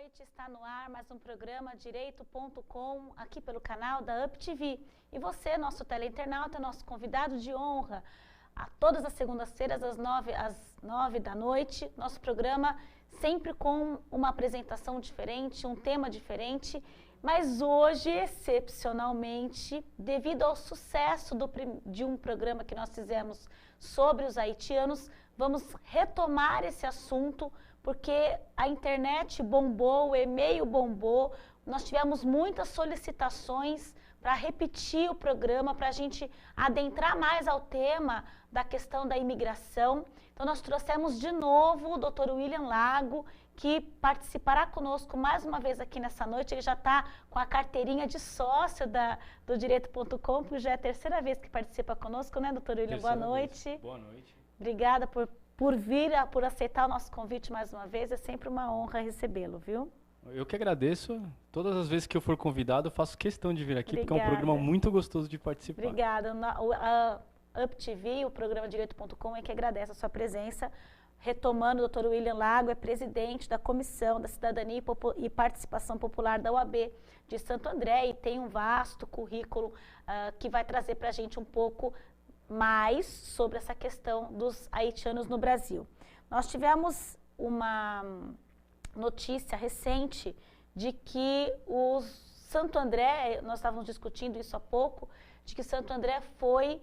noite, está no ar mais um programa Direito.com, aqui pelo canal da UpTV. E você, nosso teleinternauta, nosso convidado de honra, a todas as segundas-feiras às 9 da noite, nosso programa sempre com uma apresentação diferente, um tema diferente, mas hoje, excepcionalmente, devido ao sucesso de um programa que nós fizemos sobre os haitianos, vamos retomar esse assunto, porque a internet bombou, o e-mail bombou, nós tivemos muitas solicitações para repetir o programa, para a gente adentrar mais ao tema da questão da imigração. Então nós trouxemos de novo o Dr. William Lago, que participará conosco mais uma vez aqui nessa noite. Ele já está com a carteirinha de sócio do Direito.com, porque já é a terceira vez que participa conosco, né, Dr. William? Boa noite. Boa noite. Obrigada por vir, por aceitar o nosso convite mais uma vez. É sempre uma honra recebê-lo, viu? Eu que agradeço. Todas as vezes que eu for convidado, eu faço questão de vir aqui, Obrigada. Porque é um programa muito gostoso de participar. Obrigada. A UpTV, o programa Direito.com, é que agradece a sua presença. Retomando, o Dr. William Lago é presidente da Comissão da Cidadania e Participação Popular da OAB de Santo André e tem um vasto currículo que vai trazer para a gente um pouco mais sobre essa questão dos haitianos no Brasil. Nós tivemos uma notícia recente de que o Santo André, nós estávamos discutindo isso há pouco, de que Santo André foi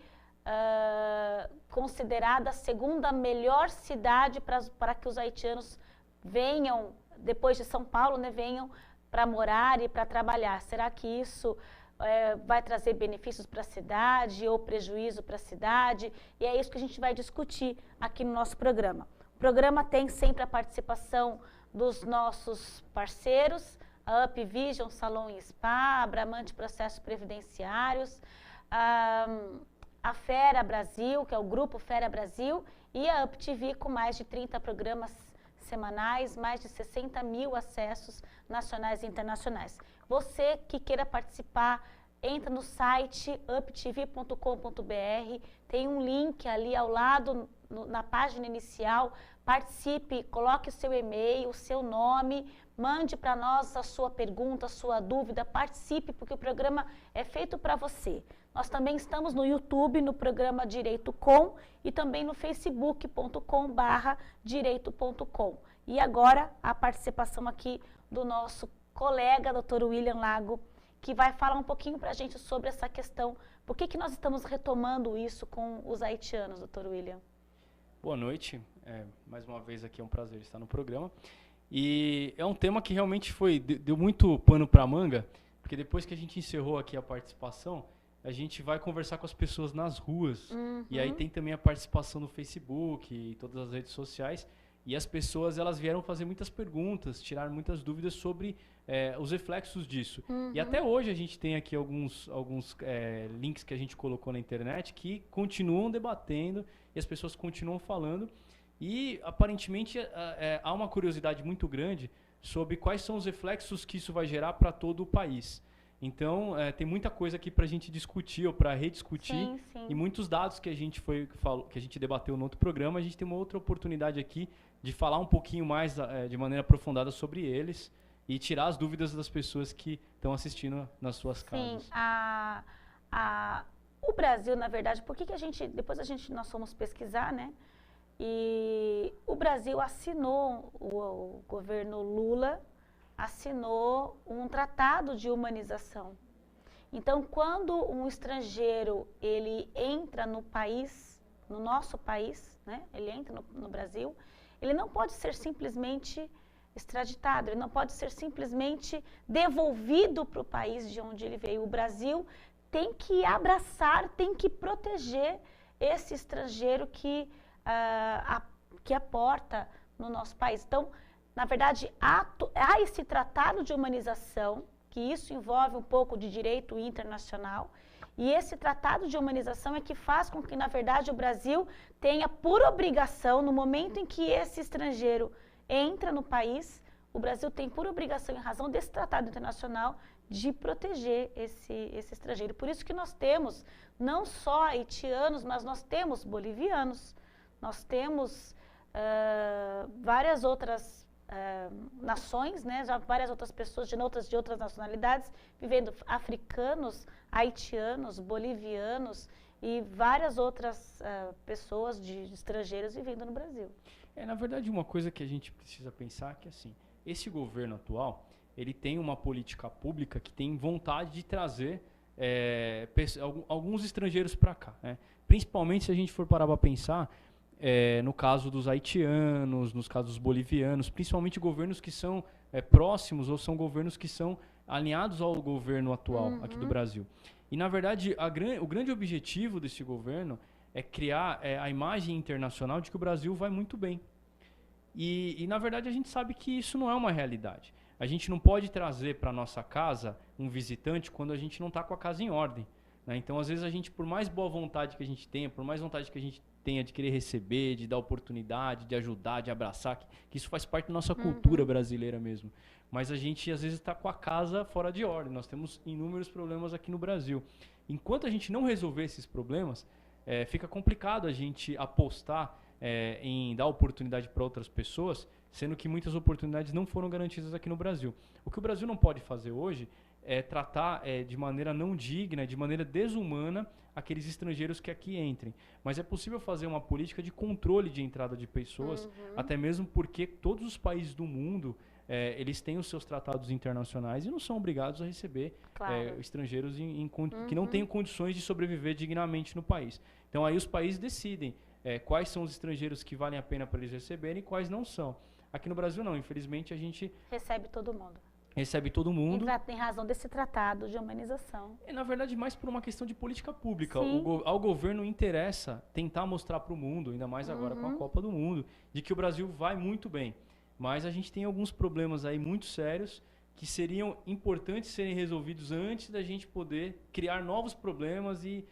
considerada a segunda melhor cidade para que os haitianos venham, depois de São Paulo, né, venham para morar e para trabalhar. Será que isso vai trazer benefícios para a cidade ou prejuízo para a cidade? E é isso que a gente vai discutir aqui no nosso programa. O programa tem sempre a participação dos nossos parceiros, a UpVision, Salão e Spa, a Bramante Processos Previdenciários, a Fera Brasil, que é o Grupo Fera Brasil, e a UpTV com mais de 30 programas semanais, mais de 60 mil acessos nacionais e internacionais. Você que queira participar, entra no site uptv.com.br, tem um link ali ao lado, na página inicial, participe, coloque o seu e-mail, o seu nome, mande para nós a sua pergunta, a sua dúvida, participe, porque o programa é feito para você. Nós também estamos no YouTube, no programa Direito Com, e também no facebook.com/direito.com. E agora, a participação aqui do nosso colega, Dr. William Lago, que vai falar um pouquinho para a gente sobre essa questão. Por que nós estamos retomando isso com os haitianos, Dr. William? Boa noite. Mais uma vez aqui é um prazer estar no programa. E é um tema que realmente deu muito pano para manga, porque depois que a gente encerrou aqui a participação, a gente vai conversar com as pessoas nas ruas. Uhum. E aí tem também a participação no Facebook e todas as redes sociais. E as pessoas, elas vieram fazer muitas perguntas, tirar muitas dúvidas sobre os reflexos disso. Uhum. E até hoje a gente tem aqui alguns links que a gente colocou na internet que continuam debatendo e as pessoas continuam falando. E aparentemente há uma curiosidade muito grande sobre quais são os reflexos que isso vai gerar para todo o país. Então, tem muita coisa aqui para a gente discutir ou para rediscutir. Sim, sim. E muitos dados que a gente debateu no outro programa, a gente tem uma outra oportunidade aqui de falar um pouquinho mais de maneira aprofundada sobre eles e tirar as dúvidas das pessoas que estão assistindo nas suas casas. Sim, o Brasil, na verdade, por que depois nós fomos pesquisar, né? E o Brasil assinou, o governo Lula assinou um tratado de humanização. Então, quando um estrangeiro ele entra no país, no nosso país, né? Ele entra no Brasil, ele não pode ser simplesmente extraditado, ele não pode ser simplesmente devolvido para o país de onde ele veio. O Brasil tem que abraçar, tem que proteger esse estrangeiro que aporta no nosso país. Então, na verdade, há esse tratado de humanização, que isso envolve um pouco de direito internacional, e esse tratado de humanização é que faz com que, na verdade, o Brasil tenha por obrigação, no momento em que esse estrangeiro entra no país, o Brasil tem por obrigação, em razão desse tratado internacional, de proteger esse estrangeiro. Por isso que nós temos não só haitianos, mas nós temos bolivianos, nós temos várias outras nações, né? Já várias outras pessoas de outras nacionalidades, vivendo africanos, haitianos, bolivianos e várias outras pessoas de estrangeiros vivendo no Brasil. Na verdade, uma coisa que a gente precisa pensar é que, assim, esse governo atual, ele tem uma política pública que tem vontade de trazer alguns estrangeiros para cá, né? Principalmente se a gente for parar para pensar no caso dos haitianos, nos casos dos bolivianos, principalmente governos que são próximos ou são governos que são alinhados ao governo atual aqui do Brasil. E, na verdade, o grande objetivo desse governo é criar a imagem internacional de que o Brasil vai muito bem. E, na verdade, a gente sabe que isso não é uma realidade. A gente não pode trazer para a nossa casa um visitante quando a gente não está com a casa em ordem, né? Então, às vezes, a gente, por mais boa vontade que a gente tenha, por mais vontade que a gente tenha de querer receber, de dar oportunidade, de ajudar, de abraçar, que isso faz parte da nossa cultura brasileira mesmo. Mas a gente, às vezes, está com a casa fora de ordem. Nós temos inúmeros problemas aqui no Brasil. Enquanto a gente não resolver esses problemas, fica complicado a gente apostar em dar oportunidade para outras pessoas, sendo que muitas oportunidades não foram garantidas aqui no Brasil. O que o Brasil não pode fazer hoje é tratar de maneira não digna, de maneira desumana, aqueles estrangeiros que aqui entrem. Mas é possível fazer uma política de controle de entrada de pessoas, até mesmo porque todos os países do mundo eles têm os seus tratados internacionais e não são obrigados a receber estrangeiros que não tenham condições de sobreviver dignamente no país. Então aí os países decidem quais são os estrangeiros que valem a pena para eles receberem e quais não são. Aqui no Brasil não, infelizmente a gente recebe todo mundo. Recebe todo mundo. Em razão desse tratado de humanização. Na verdade, mais por uma questão de política pública. Sim. Ao governo interessa tentar mostrar para o mundo, ainda mais agora com a Copa do Mundo, de que o Brasil vai muito bem. Mas a gente tem alguns problemas aí muito sérios que seriam importantes serem resolvidos antes da gente poder criar novos problemas e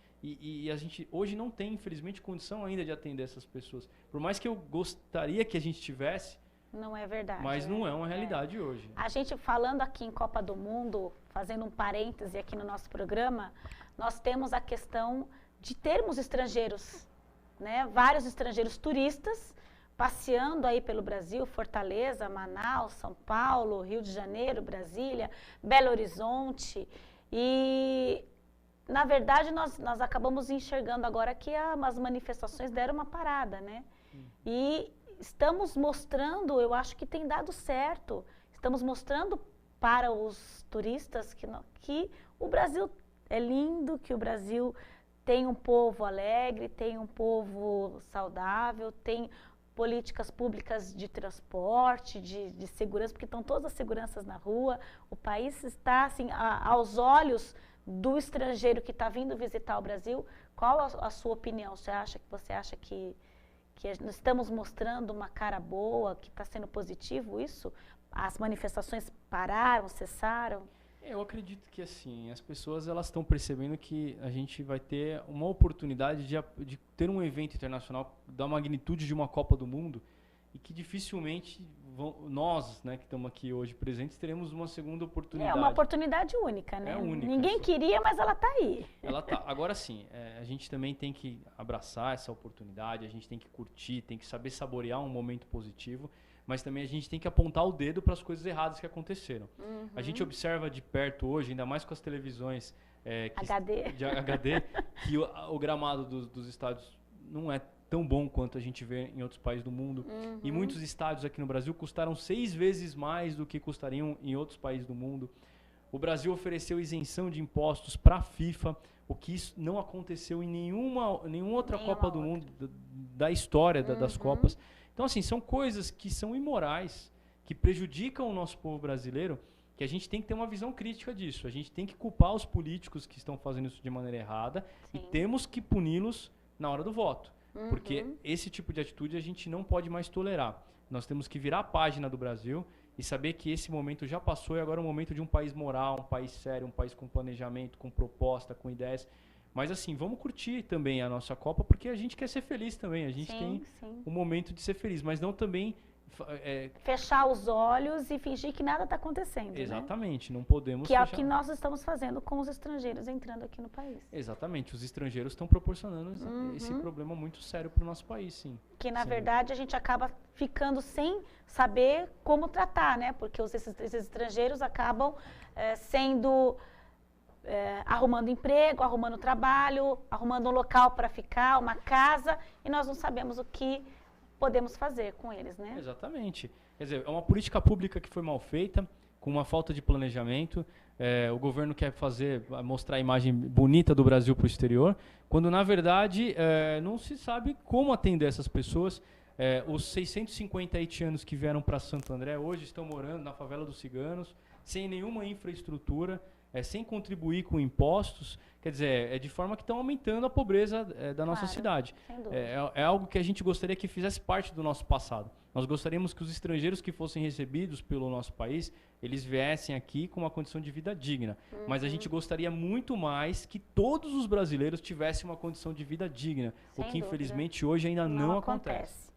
a gente hoje não tem, infelizmente, condição ainda de atender essas pessoas. Por mais que eu gostaria que a gente tivesse, não é verdade. mas não é uma realidade hoje. A gente falando aqui em Copa do Mundo, fazendo um parêntese aqui no nosso programa, nós temos a questão de termos estrangeiros, né? Vários estrangeiros turistas passeando aí pelo Brasil, Fortaleza, Manaus, São Paulo, Rio de Janeiro, Brasília, Belo Horizonte. E, na verdade, nós acabamos enxergando agora que as manifestações deram uma parada, né? E estamos mostrando, eu acho que tem dado certo, estamos mostrando para os turistas que o Brasil é lindo, que o Brasil tem um povo alegre, tem um povo saudável, tem políticas públicas de transporte, de segurança, porque estão todas as seguranças na rua. O país está, assim, aos olhos do estrangeiro que está vindo visitar o Brasil. Qual a sua opinião? Você acha que estamos mostrando uma cara boa, que está sendo positivo isso? As manifestações pararam, cessaram? Eu acredito que, assim, as pessoas elas estão percebendo que a gente vai ter uma oportunidade de ter um evento internacional da magnitude de uma Copa do Mundo e que dificilmente nós, né, que estamos aqui hoje presentes, teremos uma segunda oportunidade. É uma oportunidade única, né? É única. Ninguém queria, mas ela está aí. Ela tá. Agora sim, a gente também tem que abraçar essa oportunidade, a gente tem que curtir, tem que saber saborear um momento positivo, mas também a gente tem que apontar o dedo para as coisas erradas que aconteceram. A gente observa de perto hoje, ainda mais com as televisões de HD, que o gramado dos estádios não é tão bom quanto a gente vê em outros países do mundo. E muitos estádios aqui no Brasil custaram 6 vezes mais do que custariam em outros países do mundo. O Brasil ofereceu isenção de impostos para a FIFA, o que isso não aconteceu em nenhuma outra Copa do Mundo da história das Copas. Então, assim, são coisas que são imorais, que prejudicam o nosso povo brasileiro, que a gente tem que ter uma visão crítica disso. A gente tem que culpar os políticos que estão fazendo isso de maneira errada e temos que puni-los na hora do voto. Porque esse tipo de atitude a gente não pode mais tolerar. Nós temos que virar a página do Brasil e saber que esse momento já passou e agora é o momento de um país moral, um país sério, um país com planejamento, com proposta, com ideias. Mas assim, vamos curtir também a nossa Copa, porque a gente quer ser feliz também. A gente tem um momento de ser feliz, mas não também fechar os olhos e fingir que nada está acontecendo. Exatamente, né? Não podemos que fechar. é o que nós estamos fazendo com os estrangeiros entrando aqui no país. Exatamente, os estrangeiros estão proporcionando esse problema muito sério para o nosso país, sim. Que, na verdade, a gente acaba ficando sem saber como tratar, né? Porque esses estrangeiros acabam arrumando emprego, arrumando trabalho, arrumando um local para ficar, uma casa, e nós não sabemos o que podemos fazer com eles, né? Exatamente. Quer dizer, é uma política pública que foi mal feita, com uma falta de planejamento. O governo quer mostrar a imagem bonita do Brasil para o exterior, quando, na verdade, não se sabe como atender essas pessoas. Os 650 haitianos que vieram para Santo André hoje estão morando na favela dos Ciganos, sem nenhuma infraestrutura, sem contribuir com impostos. Quer dizer, de forma que estão aumentando a pobreza da nossa cidade. É algo que a gente gostaria que fizesse parte do nosso passado. Nós gostaríamos que os estrangeiros que fossem recebidos pelo nosso país, eles viessem aqui com uma condição de vida digna. Mas a gente gostaria muito mais que todos os brasileiros tivessem uma condição de vida digna, o que infelizmente hoje ainda não acontece.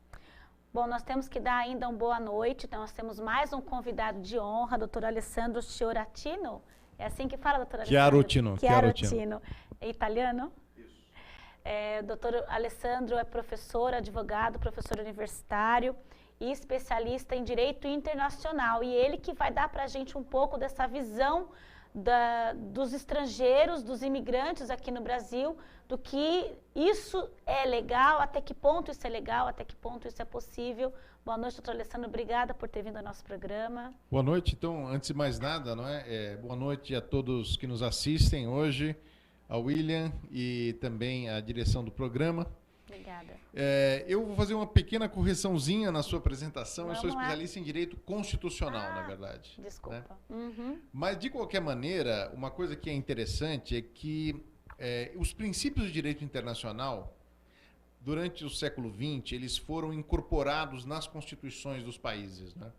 Bom, nós temos que dar ainda uma boa noite, então nós temos mais um convidado de honra, doutor Alessandro Chioratino. É assim que fala, doutor Alessandro? Chiarotino. É italiano? Isso. Doutor Alessandro é professor, advogado, professor universitário e especialista em direito internacional. E ele que vai dar para a gente um pouco dessa visão dos estrangeiros, dos imigrantes aqui no Brasil, do que isso é legal, até que ponto isso é legal, até que ponto isso é possível. Boa noite, doutor Alessandro, obrigada por ter vindo ao nosso programa. Boa noite, então, antes de mais nada, boa noite a todos que nos assistem hoje, ao William e também à direção do programa. Obrigada. Eu vou fazer uma pequena correçãozinha na sua apresentação. Vamos eu sou lá. especialista em direito constitucional, na verdade. Desculpa. Né? Mas, de qualquer maneira, uma coisa que é interessante é que os princípios de direito internacional, durante o século XX, eles foram incorporados nas constituições dos países. Né?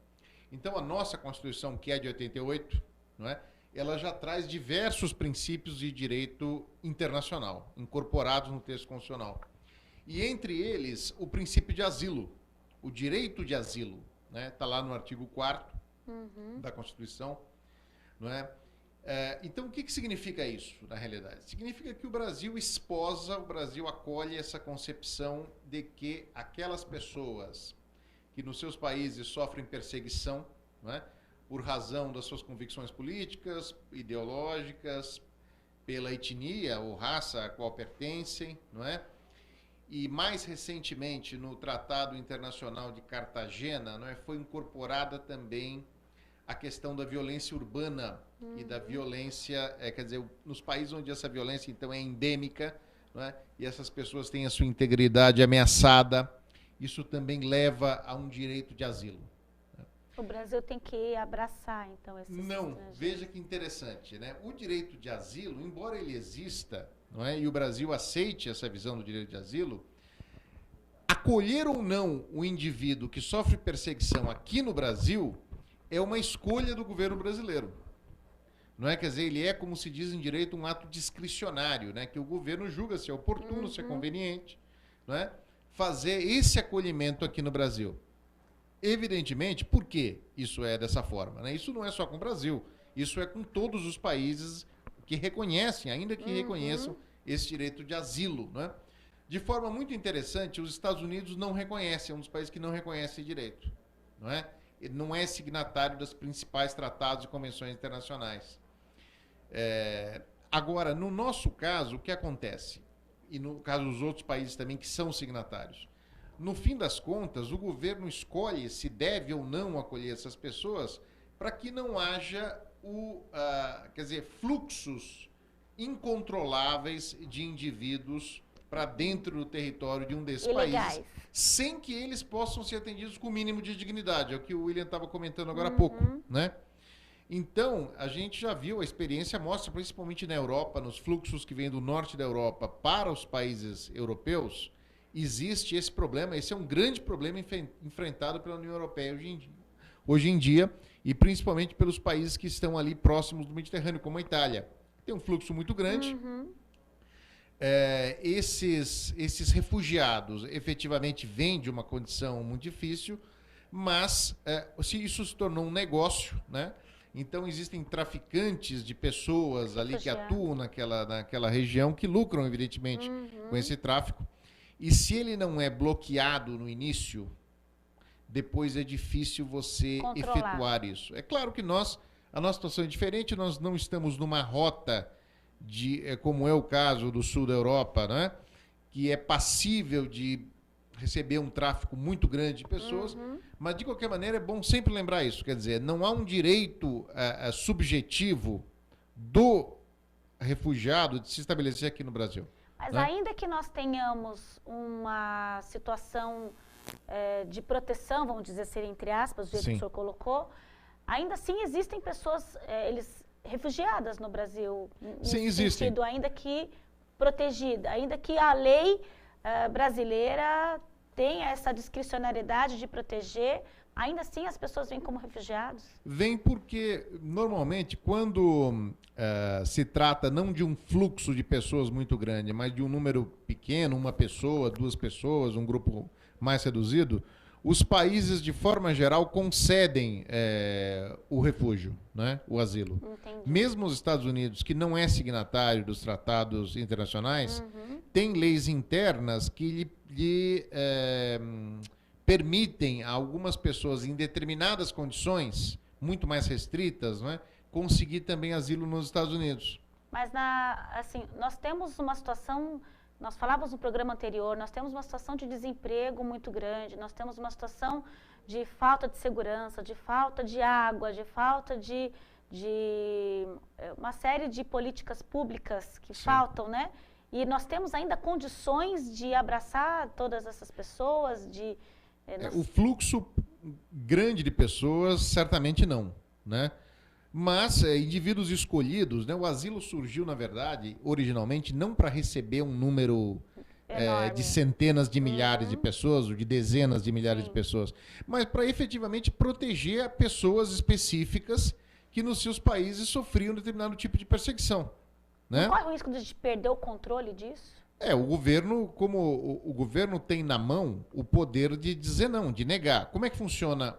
Então, a nossa Constituição, que é de 88, não é? Ela já traz diversos princípios de direito internacional, incorporados no texto constitucional. E, entre eles, o princípio de asilo, o direito de asilo. Está lá no artigo 4º da Constituição. Não é? Então, o que significa isso, na realidade? Significa que o Brasil o Brasil acolhe essa concepção de que aquelas pessoas que nos seus países sofrem perseguição, não é? Por razão das suas convicções políticas, ideológicas, pela etnia ou raça a qual pertencem, não é? E, mais recentemente, no Tratado Internacional de Cartagena, não é? Foi incorporada também a questão da violência urbana e da violência, quer dizer, nos países onde essa violência, então, é endêmica, não é? E essas pessoas têm a sua integridade ameaçada, isso também leva a um direito de asilo. O Brasil tem que abraçar, então, esses Não, veja que interessante, né? O direito de asilo, embora ele exista, não é? E o Brasil aceite essa visão do direito de asilo, acolher ou não o indivíduo que sofre perseguição aqui no Brasil é uma escolha do governo brasileiro. Não é? Quer dizer, ele é, como se diz em direito, um ato discricionário, né? Que o governo julga se é oportuno, se é conveniente, não é? Fazer esse acolhimento aqui no Brasil. Evidentemente, por que isso é dessa forma? Né? Isso não é só com o Brasil, isso é com todos os países que reconhecem, ainda que reconheçam esse direito de asilo. Né? De forma muito interessante, os Estados Unidos não reconhecem, é um dos países que não reconhece esse direito. Não é? Ele não é signatário dos principais tratados e convenções internacionais. Agora, no nosso caso, o que acontece? E no caso dos outros países também que são signatários. No fim das contas, o governo escolhe se deve ou não acolher essas pessoas para que não haja fluxos incontroláveis de indivíduos para dentro do território de um desses países, sem que eles possam ser atendidos com o mínimo de dignidade. É o que o William estava comentando agora há pouco, né? Então, a gente já viu, a experiência mostra, principalmente na Europa, nos fluxos que vêm do norte da Europa para os países europeus, existe esse problema. Esse é um grande problema enfrentado pela União Europeia hoje em dia, e principalmente pelos países que estão ali próximos do Mediterrâneo, como a Itália. Tem um fluxo muito grande. Esses refugiados efetivamente vêm de uma condição muito difícil, Mas se isso se tornou um negócio, né? Então existem traficantes de pessoas ali que atuam naquela região que lucram, evidentemente, com esse tráfico. E se ele não é bloqueado no início, depois é difícil você efetuar isso. É claro que a nossa situação é diferente, nós não estamos numa rota como é o caso do sul da Europa, né? Que é passível de receber um tráfico muito grande de pessoas, mas de qualquer maneira é bom sempre lembrar isso, quer dizer, não há um direito subjetivo do refugiado de se estabelecer aqui no Brasil. Mas né? Ainda que nós tenhamos uma situação de proteção, vamos dizer assim, entre aspas, do jeito que o senhor colocou, ainda assim existem pessoas refugiadas no Brasil, Sim, existem. Sentido, ainda que protegida, ainda que a lei brasileira tem essa discricionariedade de proteger, ainda assim as pessoas vêm como refugiados? Vem porque, normalmente, quando se trata não de um fluxo de pessoas muito grande, mas de um número pequeno, uma pessoa, duas pessoas, um grupo mais reduzido, os países, de forma geral, concedem o refúgio, né? O asilo. Entendi. Mesmo os Estados Unidos, que não é signatário dos tratados internacionais, tem leis internas que lhe permitem a algumas pessoas, em determinadas condições, muito mais restritas, né, conseguir também asilo nos Estados Unidos. Mas, assim, nós temos uma situação, nós falávamos no programa anterior, nós temos uma situação de desemprego muito grande, nós temos uma situação de falta de segurança, de falta de água, de falta de uma série de políticas públicas que faltam, né? E nós temos ainda condições de abraçar todas essas pessoas, O fluxo grande de pessoas, certamente não, né? Mas indivíduos escolhidos, né? O asilo surgiu, na verdade, originalmente, não para receber um número de centenas de milhares de pessoas, ou de dezenas de milhares de pessoas, mas para efetivamente proteger pessoas específicas que nos seus países sofriam determinado tipo de perseguição. Né? Não corre o risco de perder o controle disso? O governo, como o governo tem na mão o poder de dizer não, de negar. Como é que funciona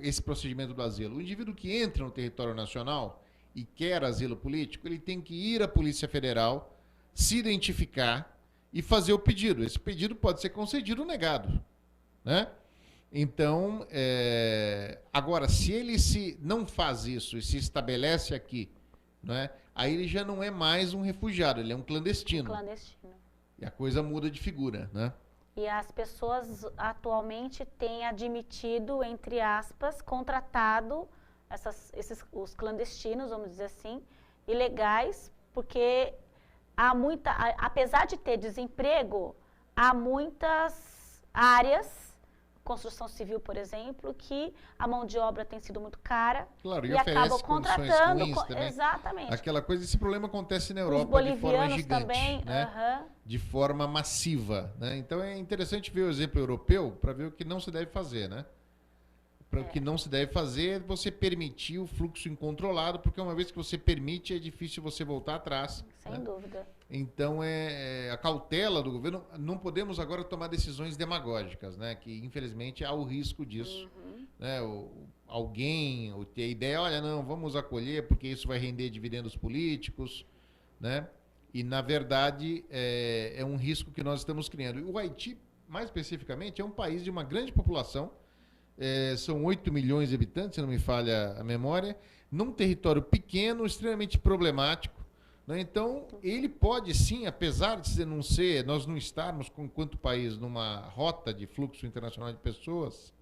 esse procedimento do asilo? O indivíduo que entra no território nacional e quer asilo político, ele tem que ir à Polícia Federal, se identificar e fazer o pedido. Esse pedido pode ser concedido ou negado. Né? Então, agora, se ele não faz isso e se estabelece aqui, né, aí ele já não é mais um refugiado, ele é um clandestino. E a coisa muda de figura, né? E as pessoas atualmente têm admitido, entre aspas, contratado os clandestinos, vamos dizer assim, ilegais, porque apesar de ter desemprego, há muitas áreas, construção civil, por exemplo, que a mão de obra tem sido muito cara. Claro, e acabam contratando. Exatamente. Aquela coisa, esse problema acontece na Europa de forma gigante, também, né? De forma massiva. Né? Então é interessante ver o exemplo europeu para ver o que não se deve fazer, né? O que não se deve fazer é você permitir o fluxo incontrolado, porque uma vez que você permite, é difícil você voltar atrás. Sem dúvida. Então, a cautela do governo, não podemos agora tomar decisões demagógicas, né? Que, infelizmente, há o risco disso. Né? Alguém ter a ideia, olha, não, vamos acolher porque isso vai render dividendos políticos, né? E, na verdade, é um risco que nós estamos criando. E o Haiti, mais especificamente, é um país de uma grande população, são 8 milhões de habitantes, se não me falha a memória, num território pequeno, extremamente problemático. Né? Então, ele pode sim, apesar de nós não estarmos, enquanto país, numa rota de fluxo internacional de pessoas,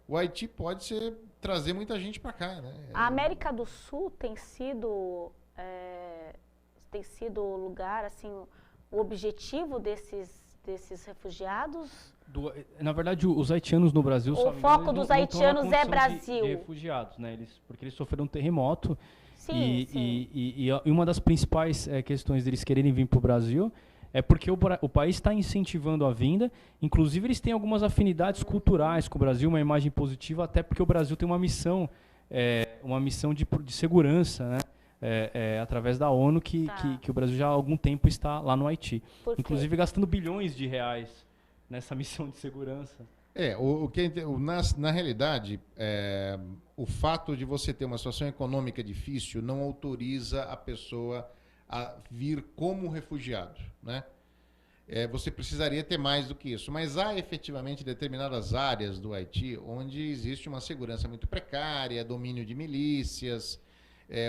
o Haiti pode trazer muita gente para cá. Né? A América do Sul tem sido o lugar, assim, o objetivo desses refugiados? Na verdade, os haitianos no Brasil... O foco dos haitianos é Brasil. De refugiados, né? Porque eles sofreram um terremoto. Sim, e uma das principais questões deles quererem vir para o Brasil é porque o país está incentivando a vinda. Inclusive, eles têm algumas afinidades culturais com o Brasil, uma imagem positiva, até porque o Brasil tem uma missão de segurança, né? Através da ONU, que o Brasil já há algum tempo está lá no Haiti. Inclusive, gastando bilhões de reais nessa missão de segurança. Na realidade, o fato de você ter uma situação econômica difícil não autoriza a pessoa a vir como refugiado, né? Você precisaria ter mais do que isso. Mas há efetivamente determinadas áreas do Haiti onde existe uma segurança muito precária, domínio de milícias,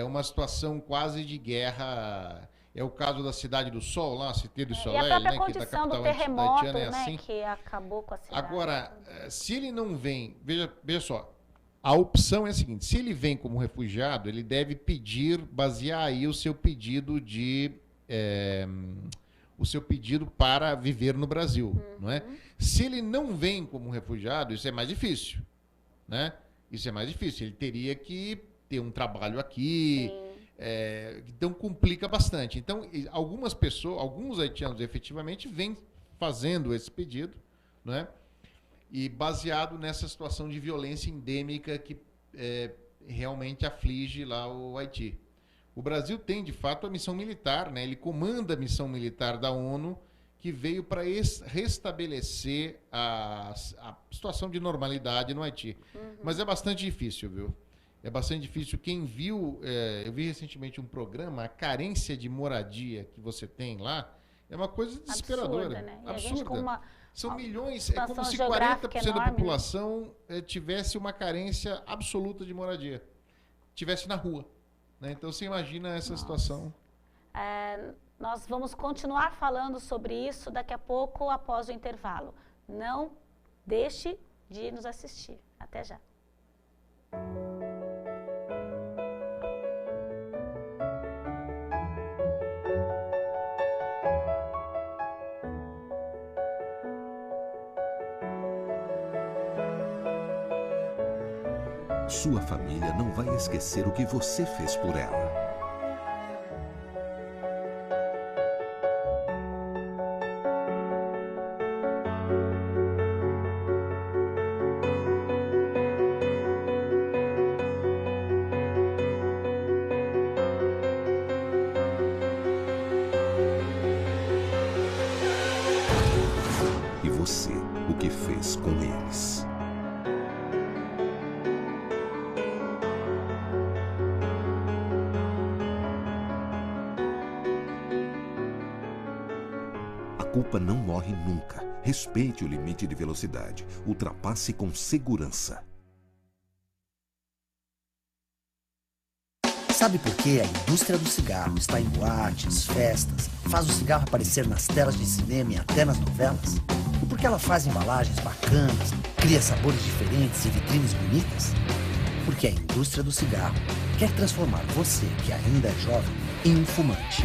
uma situação quase de guerra. É o caso da Cidade do Sol, lá, Cité du Soleil, e a própria né, condição do terremoto, né, assim. Que acabou com a cidade. Agora, se ele não vem... Veja só, a opção é a seguinte, se ele vem como refugiado, ele deve basear aí o seu pedido para viver no Brasil, não é? Se ele não vem como refugiado, isso é mais difícil, né? Isso é mais difícil, ele teria que ter um trabalho aqui... então complica bastante. Então, alguns haitianos efetivamente vêm fazendo esse pedido, né? E baseado nessa situação de violência endêmica que realmente aflige lá o Haiti. O Brasil tem, de fato, a missão militar, né? Ele comanda a missão militar da ONU que veio para restabelecer a situação de normalidade no Haiti. Mas é bastante difícil, viu? É bastante difícil. Quem viu, eu vi recentemente um programa, a carência de moradia que você tem lá é uma coisa desesperadora. Absurda, né? Absurda. São milhões, é como se 40% da população tivesse uma carência absoluta de moradia. Tivesse na rua. Né? Então você imagina essa situação. Nós vamos continuar falando sobre isso daqui a pouco, após o intervalo. Não deixe de nos assistir. Até já. Sua família não vai esquecer o que você fez por ela. E você, o que fez com eles? A culpa não morre nunca. Respeite o limite de velocidade. Ultrapasse com segurança. Sabe por que a indústria do cigarro está em boates, festas, faz o cigarro aparecer nas telas de cinema e até nas novelas? E por que ela faz embalagens bacanas, cria sabores diferentes e vitrines bonitas? Porque a indústria do cigarro quer transformar você, que ainda é jovem, em um fumante.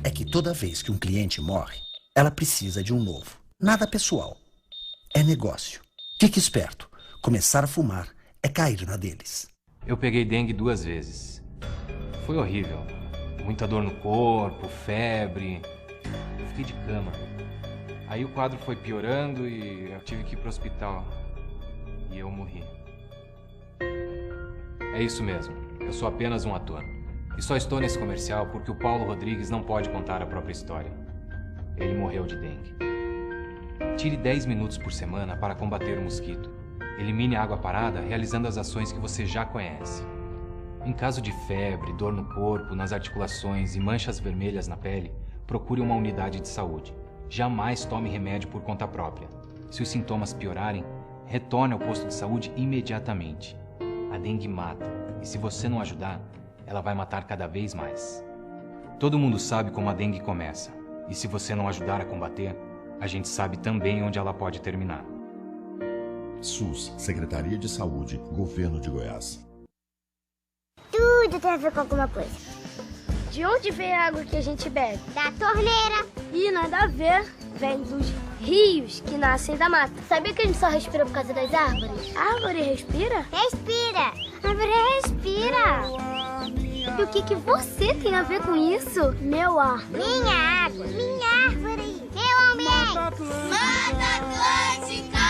É que toda vez que um cliente morre, ela precisa de um novo. Nada pessoal. É negócio. Fique esperto. Começar a fumar é cair na deles. Eu peguei dengue 2 vezes. Foi horrível. Muita dor no corpo, febre. Eu fiquei de cama. Aí o quadro foi piorando e eu tive que ir pro hospital. E eu morri. É isso mesmo. Eu sou apenas um ator. E só estou nesse comercial porque o Paulo Rodrigues não pode contar a própria história. Ele morreu de dengue. Tire 10 minutos por semana para combater o mosquito. Elimine a água parada realizando as ações que você já conhece. Em caso de febre, dor no corpo, nas articulações e manchas vermelhas na pele, procure uma unidade de saúde. Jamais tome remédio por conta própria. Se os sintomas piorarem, retorne ao posto de saúde imediatamente. A dengue mata, e se você não ajudar, ela vai matar cada vez mais. Todo mundo sabe como a dengue começa, e se você não ajudar a combater, a gente sabe também onde ela pode terminar. SUS, Secretaria de Saúde, Governo de Goiás. Tudo tem a ver com alguma coisa. De onde vem a água que a gente bebe? Da torneira. E nada a ver, vem dos rios que nascem da mata. Sabia que a gente só respira por causa das árvores? A árvore respira? Respira. A árvore respira. E o que você tem a ver com isso? Meu ar. Minha água. Minha árvore. Meu ambiente. Mata Atlântica!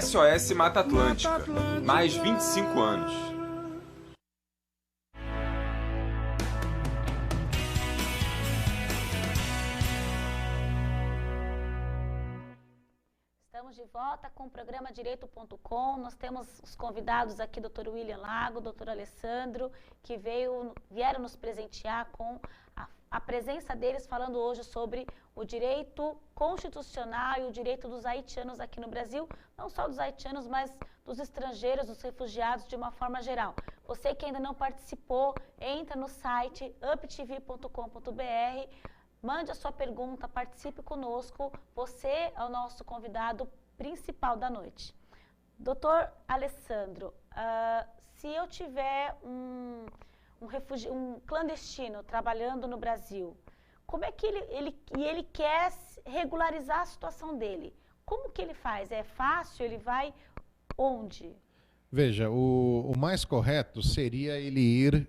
SOS Mata Atlântica. Mais 25 anos. Estamos de volta com o programa Direito.com. Nós temos os convidados aqui, Dr. William Lago, Dr. Alessandro, que vieram nos presentear com a presença deles falando hoje sobre o direito constitucional e o direito dos haitianos aqui no Brasil, não só dos haitianos, mas dos estrangeiros, dos refugiados de uma forma geral. Você que ainda não participou, entra no site uptv.com.br, mande a sua pergunta, participe conosco, você é o nosso convidado principal da noite. Doutor Alessandro, se eu tiver um clandestino trabalhando no Brasil, como é que ele quer regularizar a situação dele? Como que ele faz? É fácil? Ele vai onde? Veja, o mais correto seria ele ir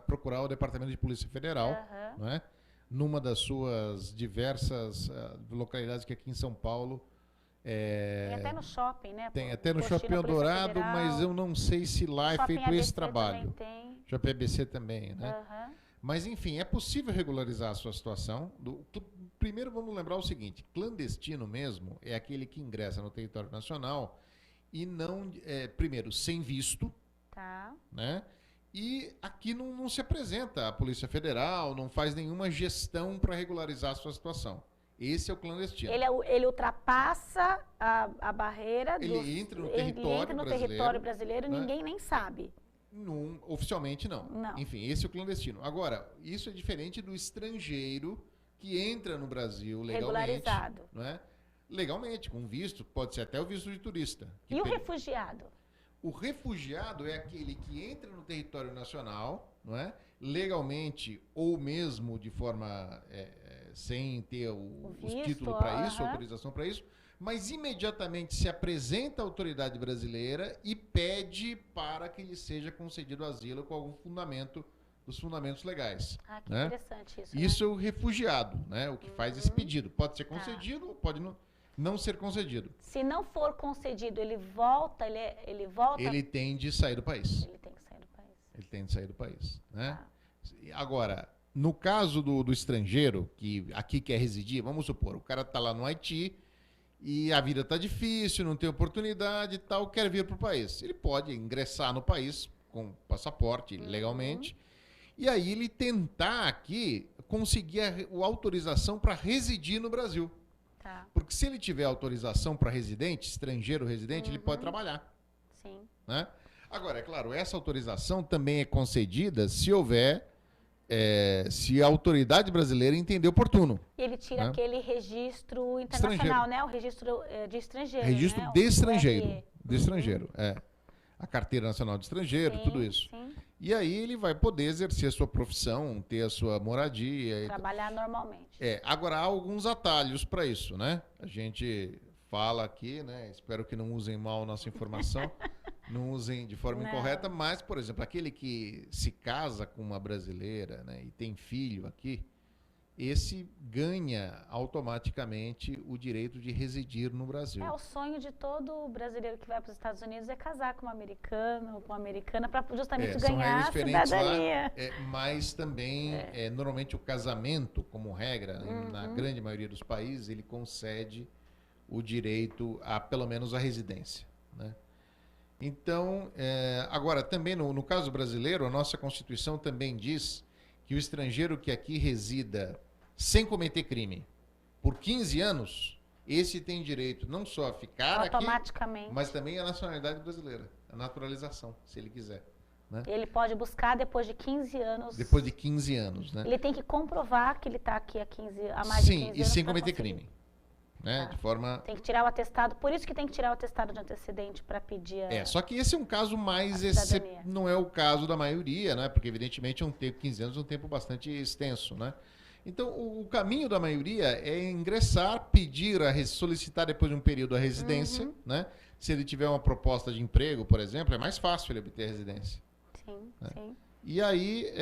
procurar o Departamento de Polícia Federal, não é? Numa das suas diversas localidades que aqui em São Paulo. Tem até no shopping, né? Tem até no Shopping Eldorado, mas eu não sei se lá é feito esse trabalho. Shopping ABC também, né? Mas, enfim, é possível regularizar a sua situação. Primeiro, vamos lembrar o seguinte, clandestino mesmo é aquele que ingressa no território nacional e não, primeiro, sem visto, né? E aqui não se apresenta a Polícia Federal, não faz nenhuma gestão para regularizar a sua situação. Esse é o clandestino. Ele ultrapassa a barreira, ele entra no território brasileiro, né? Ninguém nem sabe. Oficialmente não. Enfim, esse é o clandestino. Agora, isso é diferente do estrangeiro que entra no Brasil legalmente. Regularizado. Não é? Legalmente, com visto, pode ser até o visto de turista. E o refugiado? O refugiado é aquele que entra no território nacional, não é? Legalmente ou mesmo de forma sem ter o título para isso, autorização para isso, mas imediatamente se apresenta à autoridade brasileira e pede para que lhe seja concedido asilo com algum fundamento dos fundamentos legais. Que interessante isso. Isso é o refugiado, né? O que faz esse pedido. Pode ser concedido ou pode não ser concedido. Se não for concedido, ele volta, ele volta... Ele tem de sair do país. Ele tem que sair do país. Ele tem de sair do país, né? Agora, no caso do estrangeiro, que aqui quer residir, vamos supor, o cara está lá no Haiti e a vida está difícil, não tem oportunidade e tal, quer vir para o país. Ele pode ingressar no país com passaporte legalmente e aí ele tentar aqui conseguir a autorização para residir no Brasil. Porque se ele tiver autorização para residente, estrangeiro residente, ele pode trabalhar. Sim. Né? Agora, é claro, essa autorização também é concedida se houver, se a autoridade brasileira entender oportuno. E ele tira aquele registro internacional, né? O registro de estrangeiro. Registro né? de estrangeiro. De estrangeiro, a Carteira Nacional de Estrangeiro, tudo isso. Sim. E aí ele vai poder exercer a sua profissão, ter a sua moradia. Trabalhar normalmente. Agora, há alguns atalhos para isso, né? A gente fala aqui, né? Espero que não usem mal a nossa informação, não usem de forma incorreta, mas, por exemplo, aquele que se casa com uma brasileira, né, e tem filho aqui, esse ganha automaticamente o direito de residir no Brasil. O sonho de todo brasileiro que vai para os Estados Unidos é casar com um americano ou com uma americana para justamente ganhar a cidadania. Mas também, normalmente, o casamento, como regra, na grande maioria dos países, ele concede o direito a, pelo menos, a residência, né? Então, agora, também no caso brasileiro, a nossa Constituição também diz que o estrangeiro que aqui resida sem cometer crime por 15 anos, esse tem direito não só a ficar automaticamente aqui, mas também a nacionalidade brasileira, a naturalização, se ele quiser. Né? Ele pode buscar depois de 15 anos. Depois de 15 anos, né? Ele tem que comprovar que ele está aqui há mais de 15 anos. Sim, e sem cometer crime. Né? De forma... Tem que tirar o atestado, por isso que tem que tirar o atestado de antecedente para pedir só que esse é um caso mais... não é o caso da maioria, né? Porque evidentemente 15 anos é um tempo bastante extenso, né? Então, o caminho da maioria é ingressar, solicitar depois de um período a residência, né? Se ele tiver uma proposta de emprego, por exemplo, é mais fácil ele obter a residência. Sim, né? sim. E aí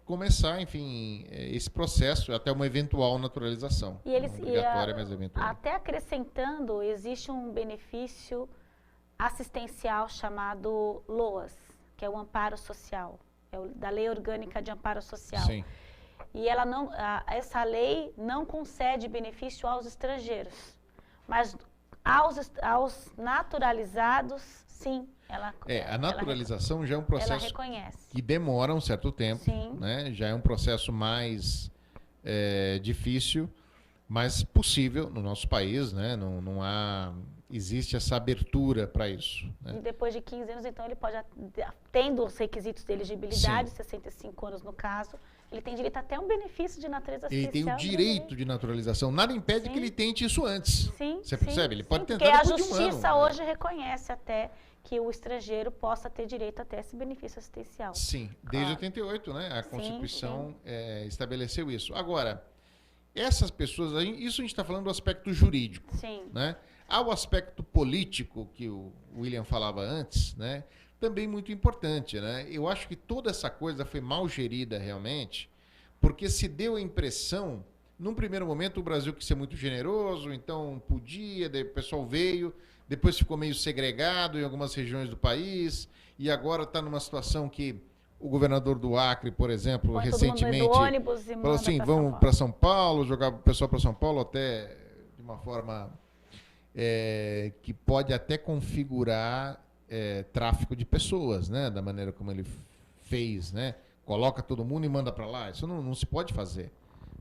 começar, enfim, esse processo até uma eventual naturalização. E eles, obrigatória, mas eventual. Até acrescentando, existe um benefício assistencial chamado LOAS, que é o amparo social, da Lei Orgânica de Amparo Social. Sim. E essa lei não concede benefício aos estrangeiros. Mas aos naturalizados, sim, a naturalização já é um ela processo reconhece. que demora um certo tempo, Sim. né? Já é um processo mais difícil, mas possível no nosso país, né? Não existe essa abertura para isso, né? E depois de 15 anos, então, ele pode, tendo os requisitos de elegibilidade, 65 anos no caso, ele tem direito até a um benefício de natureza Ele tem o direito de naturalização. Nada impede que ele tente isso antes. Sim, Você percebe? Ele pode tentar porque a depois de um ano, justiça né? hoje reconhece até que o estrangeiro possa ter direito até esse benefício assistencial. Sim, desde 88, né? A Constituição estabeleceu isso. Agora, essas pessoas, isso a gente está falando do aspecto jurídico. Sim. Né? Há o aspecto político, que o William falava antes, né? Também muito importante, né? Eu acho que toda essa coisa foi mal gerida realmente, porque se deu a impressão, num primeiro momento o Brasil quis ser muito generoso, então podia, daí o pessoal veio, depois ficou meio segregado em algumas regiões do país, e agora está numa situação que o governador do Acre, por exemplo, põe recentemente todo mundo no ônibus e falou assim, vamos para São Paulo, jogar o pessoal para São Paulo até de uma forma que pode até configurar tráfico de pessoas, né? Da maneira como ele fez, né? Coloca todo mundo e manda para lá. Isso não se pode fazer,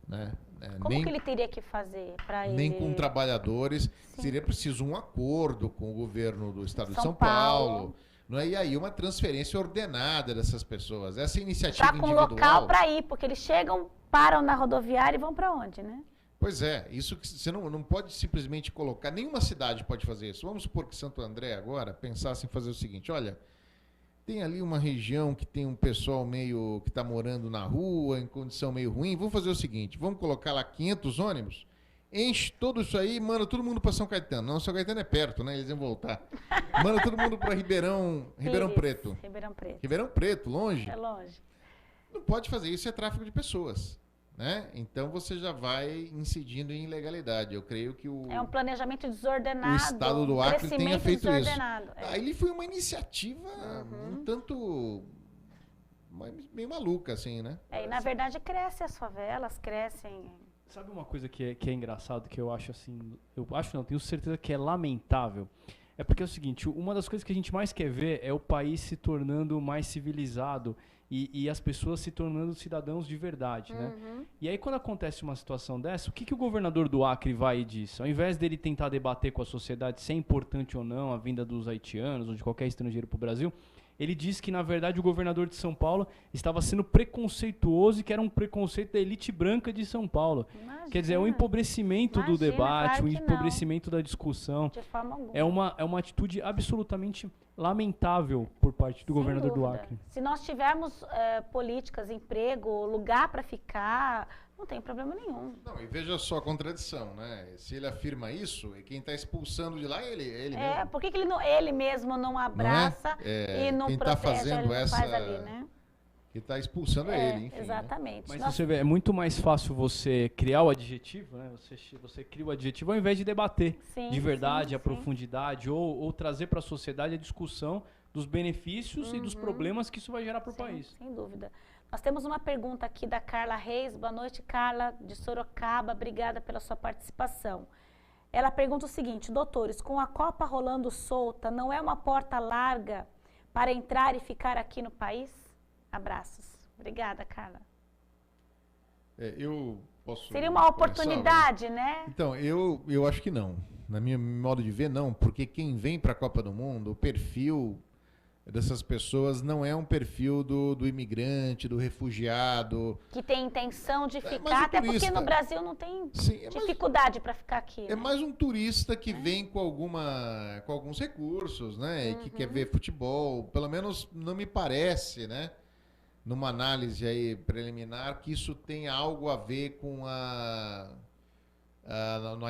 né? Como que ele teria que fazer para ele? Nem com trabalhadores. Sim. Seria preciso um acordo com o governo do estado de São Paulo. Não é? E aí uma transferência ordenada dessas pessoas. Essa iniciativa individual... com local para ir, porque eles chegam, param na rodoviária e vão para onde, né? Pois é, isso que você não pode simplesmente colocar, nenhuma cidade pode fazer isso. Vamos supor que Santo André agora pensasse em fazer o seguinte, olha, tem ali uma região que tem um pessoal meio que está morando na rua, em condição meio ruim, vamos fazer o seguinte, vamos colocar lá 500 ônibus, enche tudo isso aí e manda todo mundo para São Caetano. Não, São Caetano é perto, né? Eles iam voltar. Manda todo mundo para Ribeirão Preto. Ribeirão Preto, longe. É longe. Não pode fazer isso, é tráfico de pessoas. Né? Então você já vai incidindo em ilegalidade. Eu creio que é um planejamento desordenado. O estado do Acre tenha feito isso. Aí foi uma iniciativa um tanto meio maluca, assim, né? E na verdade crescem as favelas, crescem. Sabe uma coisa que é engraçado, que eu acho assim, tenho certeza que é lamentável. É porque é o seguinte, uma das coisas que a gente mais quer ver é o país se tornando mais civilizado e as pessoas se tornando cidadãos de verdade, né? E aí quando acontece uma situação dessa, o que o governador do Acre vai disso? Ao invés dele tentar debater com a sociedade se é importante ou não a vinda dos haitianos ou de qualquer estrangeiro para o Brasil, ele diz que, na verdade, o governador de São Paulo estava sendo preconceituoso e que era um preconceito da elite branca de São Paulo. Imagina. Quer dizer, é um empobrecimento do debate, claro um empobrecimento da discussão. De forma alguma. É uma atitude absolutamente lamentável por parte do governador do Acre. Se nós tivermos políticas, emprego, lugar para ficar, não tem problema nenhum. Não, e veja só a contradição, né? Se ele afirma isso, quem está expulsando de lá é ele mesmo. Por que ele mesmo não abraça e não quem protege, tá fazendo ele não faz ali, né? Que está expulsando ele, enfim. Exatamente. Né? Mas você vê, é muito mais fácil você criar o adjetivo, né? Você cria o adjetivo ao invés de debater de verdade, a profundidade, ou trazer para a sociedade a discussão dos benefícios e dos problemas que isso vai gerar para o país. Sem dúvida. Nós temos uma pergunta aqui da Carla Reis. Boa noite, Carla, de Sorocaba. Obrigada pela sua participação. Ela pergunta o seguinte: doutores, com a Copa rolando solta, não é uma porta larga para entrar e ficar aqui no país? Abraços. Obrigada, Carla. Eu posso... Seria uma oportunidade, né? Então, eu acho que não. Na minha modo de ver, não. Porque quem vem para a Copa do Mundo, o perfil dessas pessoas não é um perfil do imigrante, do refugiado. Que tem intenção de ficar, até porque no Brasil não tem dificuldade para ficar aqui. É mais um turista que vem com alguns recursos, né? E que quer ver futebol. Pelo menos não me parece, né? Numa análise aí preliminar, que isso tem algo a ver com a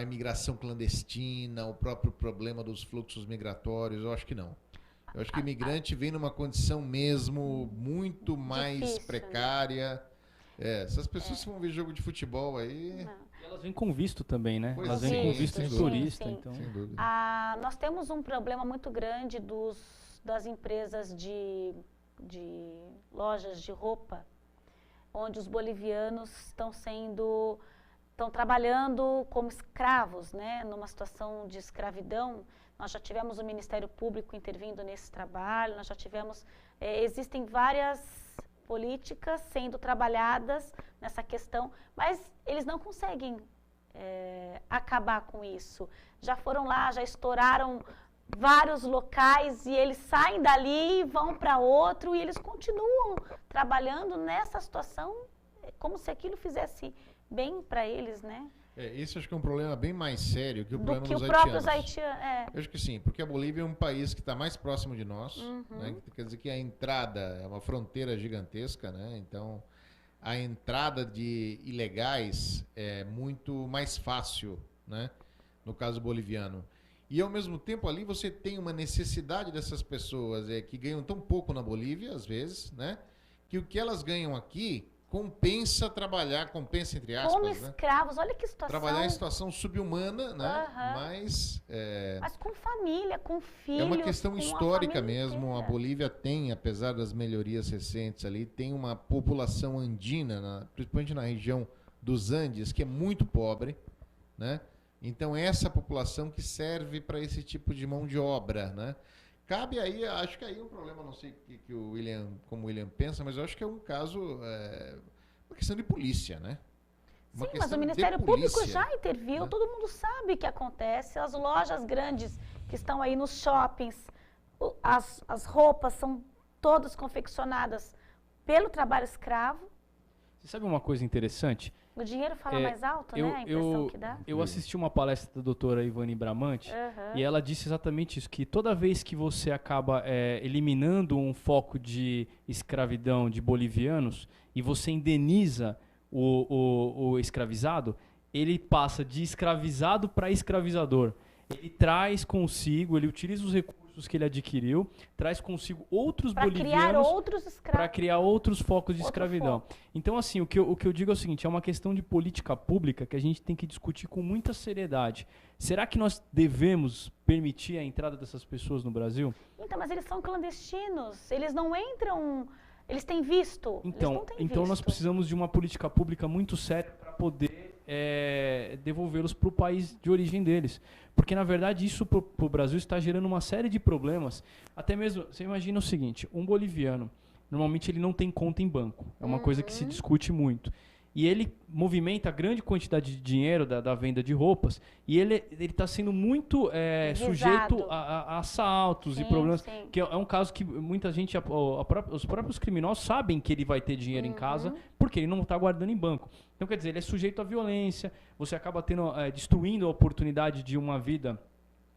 imigração clandestina, o próprio problema dos fluxos migratórios. Eu acho que não. Eu acho que o imigrante vem numa condição mesmo muito mais difícil, precária. Né? Essas pessoas que vão ver jogo de futebol aí... E elas vêm com visto também, né? Pois elas vêm com visto de turista. Então. Sem dúvida. Nós temos um problema muito grande das empresas de lojas de roupa, onde os bolivianos estão sendo estão trabalhando como escravos, né, numa situação de escravidão. Nós já tivemos o Ministério Público intervindo nesse trabalho, nós já tivemos, existem várias políticas sendo trabalhadas nessa questão, mas eles não conseguem acabar com isso. Já foram lá, já estouraram vários locais e eles saem dali e vão para outro e eles continuam trabalhando nessa situação como se aquilo fizesse bem para eles, né? Esse acho que é um problema bem mais sério que o problema dos haitianos. Eu acho que sim, porque a Bolívia é um país que está mais próximo de nós, né? Quer dizer que a entrada é uma fronteira gigantesca, né? Então, a entrada de ilegais é muito mais fácil, né? No caso boliviano. E, ao mesmo tempo, ali você tem uma necessidade dessas pessoas que ganham tão pouco na Bolívia, às vezes, né? Que o que elas ganham aqui compensa trabalhar, compensa entre aspas, como escravos, né? Olha que situação. Trabalhar em situação subhumana, né? Mas com família, com filhos. É uma questão histórica mesmo. Inteira. A Bolívia tem, apesar das melhorias recentes ali, tem uma população andina, principalmente na região dos Andes, que é muito pobre, né? Então essa população que serve para esse tipo de mão de obra, né? Cabe aí, acho que aí é um problema, não sei que o William, como o William pensa, mas eu acho que é um caso, uma questão de polícia, né? Sim, mas o Ministério Público já interviu, né? Todo mundo sabe o que acontece, as lojas grandes que estão aí nos shoppings, as roupas são todas confeccionadas pelo trabalho escravo. Você sabe uma coisa interessante? O dinheiro fala mais alto, né? A impressão que dá. Eu assisti uma palestra da doutora Ivani Bramante e ela disse exatamente isso, que toda vez que você acaba eliminando um foco de escravidão de bolivianos e você indeniza o escravizado, ele passa de escravizado para escravizador. Ele traz consigo, ele utiliza os recursos que ele adquiriu, traz consigo outros bolivianos para criar outros focos de escravidão. Então, assim, o que eu digo é o seguinte, é uma questão de política pública que a gente tem que discutir com muita seriedade. Será que nós devemos permitir a entrada dessas pessoas no Brasil? Então, mas eles são clandestinos, eles não entram, eles têm visto. Então nós precisamos de uma política pública muito séria para poder devolvê-los para o país de origem deles. Porque, na verdade, isso para o Brasil está gerando uma série de problemas. Até mesmo, você imagina o seguinte, um boliviano, normalmente ele não tem conta em banco. É uma coisa que se discute muito. E ele movimenta grande quantidade de dinheiro da venda de roupas e ele está sendo muito sujeito a assaltos e problemas. Sim. Que é um caso que muita gente, os próprios criminosos sabem que ele vai ter dinheiro em casa porque ele não está guardando em banco. Então, quer dizer, ele é sujeito à violência, você acaba destruindo a oportunidade de uma vida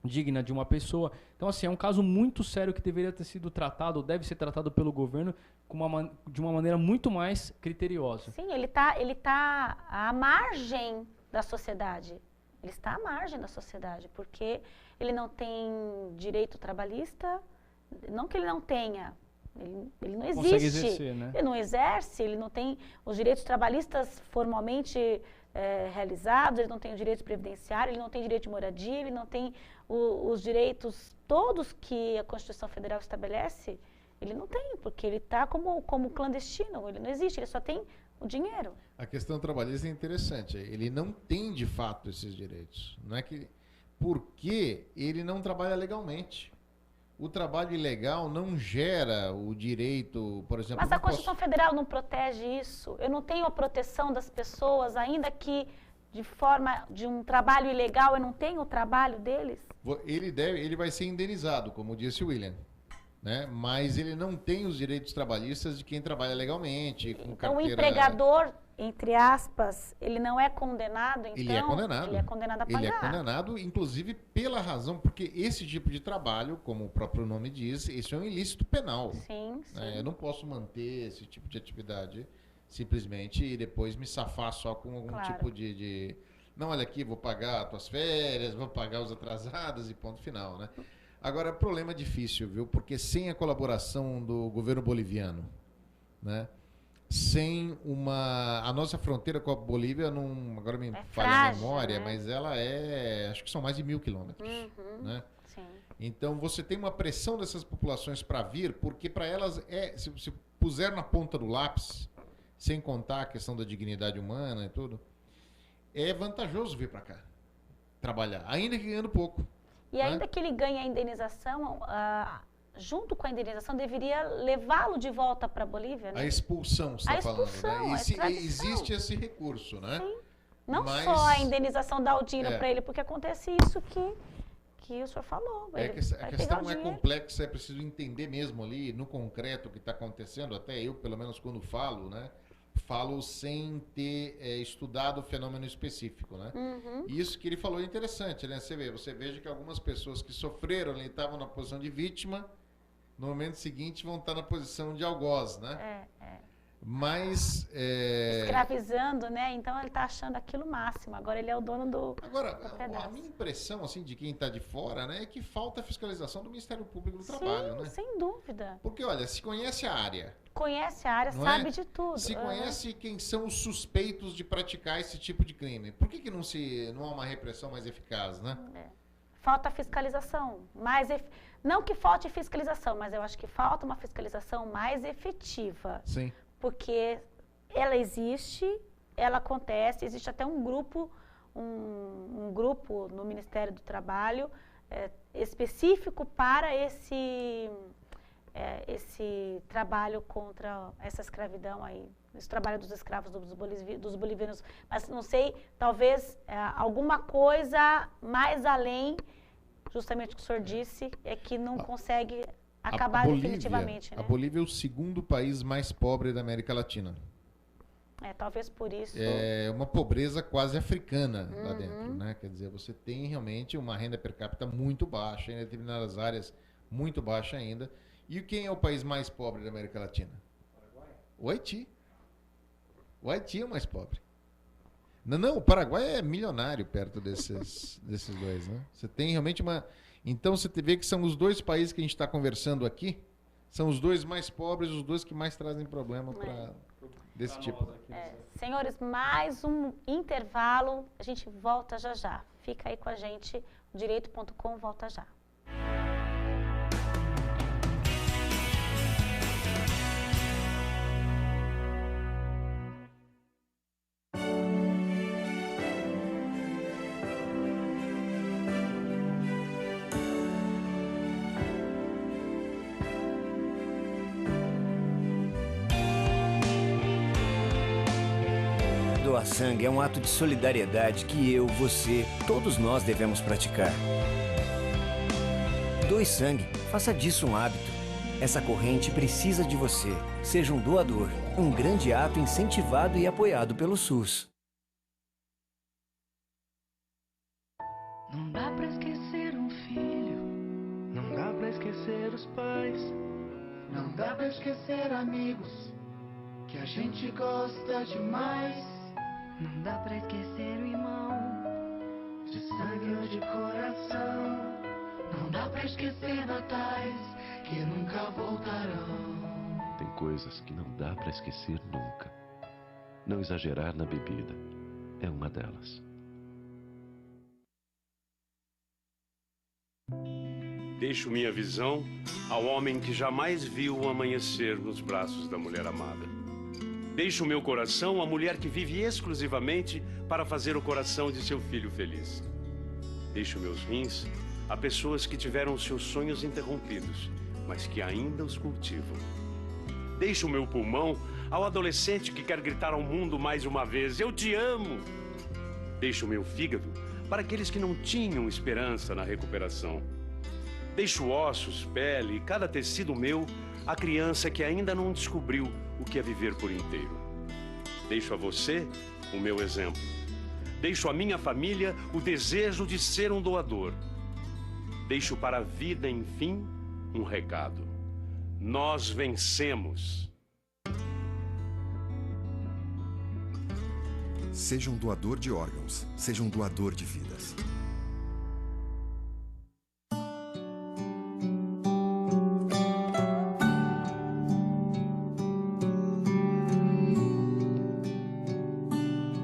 digna de uma pessoa. Então, assim, é um caso muito sério que deveria ter sido tratado, ou deve ser tratado pelo governo de uma maneira muito mais criteriosa. Sim, ele tá à margem da sociedade. Ele está à margem da sociedade, porque ele não tem direito trabalhista, não que ele não tenha, ele não existe. Consegue exercer, né? Ele não exerce, ele não tem os direitos trabalhistas formalmente realizados, ele não tem o direito previdenciário, ele não tem direito de moradia, ele não tem os direitos todos que a Constituição Federal estabelece, ele não tem, porque ele está como clandestino, ele não existe, ele só tem o dinheiro. A questão trabalhista é interessante, ele não tem de fato esses direitos, não é que porque ele não trabalha legalmente. O trabalho ilegal não gera o direito, por exemplo... Mas a Constituição Federal não protege isso. Eu não tenho a proteção das pessoas, ainda que de forma de um trabalho ilegal, eu não tenho o trabalho deles. Ele vai ser indenizado, como disse o William, né? Mas ele não tem os direitos trabalhistas de quem trabalha legalmente, com carteira... O empregador, entre aspas, ele não é condenado, então... Ele é condenado. Ele é condenado a pagar. Ele é condenado, inclusive, pela razão, porque esse tipo de trabalho, como o próprio nome diz, isso é um ilícito penal. Sim, sim. Eu não posso manter esse tipo de atividade simplesmente e depois me safar só com algum tipo de... Não, olha aqui, vou pagar as tuas férias, vou pagar os atrasados e ponto final, né? Agora, problema difícil, viu? Porque sem a colaboração do governo boliviano, né? Sem a nossa fronteira com a Bolívia, agora me falha a memória, né? Mas ela acho que são mais de 1.000 quilômetros, né? Sim. Então, você tem uma pressão dessas populações para vir, porque para elas, se puser na ponta do lápis, sem contar a questão da dignidade humana e tudo, é vantajoso vir para cá trabalhar, ainda que ganhando pouco. E ainda que ele ganhe a indenização, junto com a indenização, deveria levá-lo de volta para a Bolívia, né? A expulsão, você está falando, né? A extradição. Existe esse recurso, né? Sim. Não Mas só a indenização dar o dinheiro para ele, porque acontece isso que o senhor falou. A questão é complexa, é preciso entender mesmo ali, no concreto, o que está acontecendo. Até eu, pelo menos, quando falo, né? Falo sem ter estudado o fenômeno específico, né? Isso que ele falou é interessante, né? Você veja que algumas pessoas que sofreram, estavam na posição de vítima, no momento seguinte vão estar na posição de algoz, né? Mas... escravizando, né? Então ele está achando aquilo máximo. Agora ele é o dono do a minha impressão, assim, de quem está de fora, né, é que falta fiscalização do Ministério Público do Trabalho, né? Sem dúvida. Porque, olha, se conhece a área... sabe de tudo. Se conhece quem são os suspeitos de praticar esse tipo de crime. Por que não há uma repressão mais eficaz, né? Falta fiscalização. Não que falte fiscalização, mas eu acho que falta uma fiscalização mais efetiva. Sim. Porque ela existe, ela acontece, existe até um grupo no Ministério do Trabalho específico para esse trabalho contra essa escravidão aí, esse trabalho dos escravos dos bolivianos, mas não sei, talvez alguma coisa mais além, justamente o que o senhor disse, é que não consegue acabar definitivamente. Né? A Bolívia é o segundo país mais pobre da América Latina. Talvez por isso. É uma pobreza quase africana lá dentro, né? Quer dizer, você tem realmente uma renda per capita muito baixa, em determinadas áreas muito baixa ainda. E quem é o país mais pobre da América Latina? Paraguai. O Haiti. O Haiti é o mais pobre. Não, o Paraguai é milionário perto desses dois, né? Você tem realmente uma... Então você vê que são os dois países que a gente está conversando aqui, são os dois mais pobres, os dois que mais trazem problema desse tipo. Senhores, mais um intervalo, a gente volta já já. Fica aí com a gente, o Direito.com volta já. Doar sangue é um ato de solidariedade que eu, você, todos nós devemos praticar. Doe sangue, faça disso um hábito. Essa corrente precisa de você. Seja um doador. Um grande ato incentivado e apoiado pelo SUS. Não dá pra esquecer um filho. Não dá pra esquecer os pais. Não dá pra esquecer amigos que a gente gosta demais. Não dá pra esquecer o irmão, de sangue ou de coração. Não dá pra esquecer natais que nunca voltarão. Tem coisas que não dá pra esquecer nunca. Não exagerar na bebida é uma delas. Deixo minha visão ao homem que jamais viu o amanhecer nos braços da mulher amada. Deixo o meu coração à mulher que vive exclusivamente para fazer o coração de seu filho feliz. Deixo meus rins a pessoas que tiveram seus sonhos interrompidos, mas que ainda os cultivam. Deixo o meu pulmão ao adolescente que quer gritar ao mundo mais uma vez: eu te amo! Deixo o meu fígado para aqueles que não tinham esperança na recuperação. Deixo ossos, pele e cada tecido meu à criança que ainda não descobriu o que é viver por inteiro. Deixo a você o meu exemplo. Deixo à minha família o desejo de ser um doador. Deixo para a vida, enfim, um recado. Nós vencemos. Seja um doador de órgãos, seja um doador de vidas.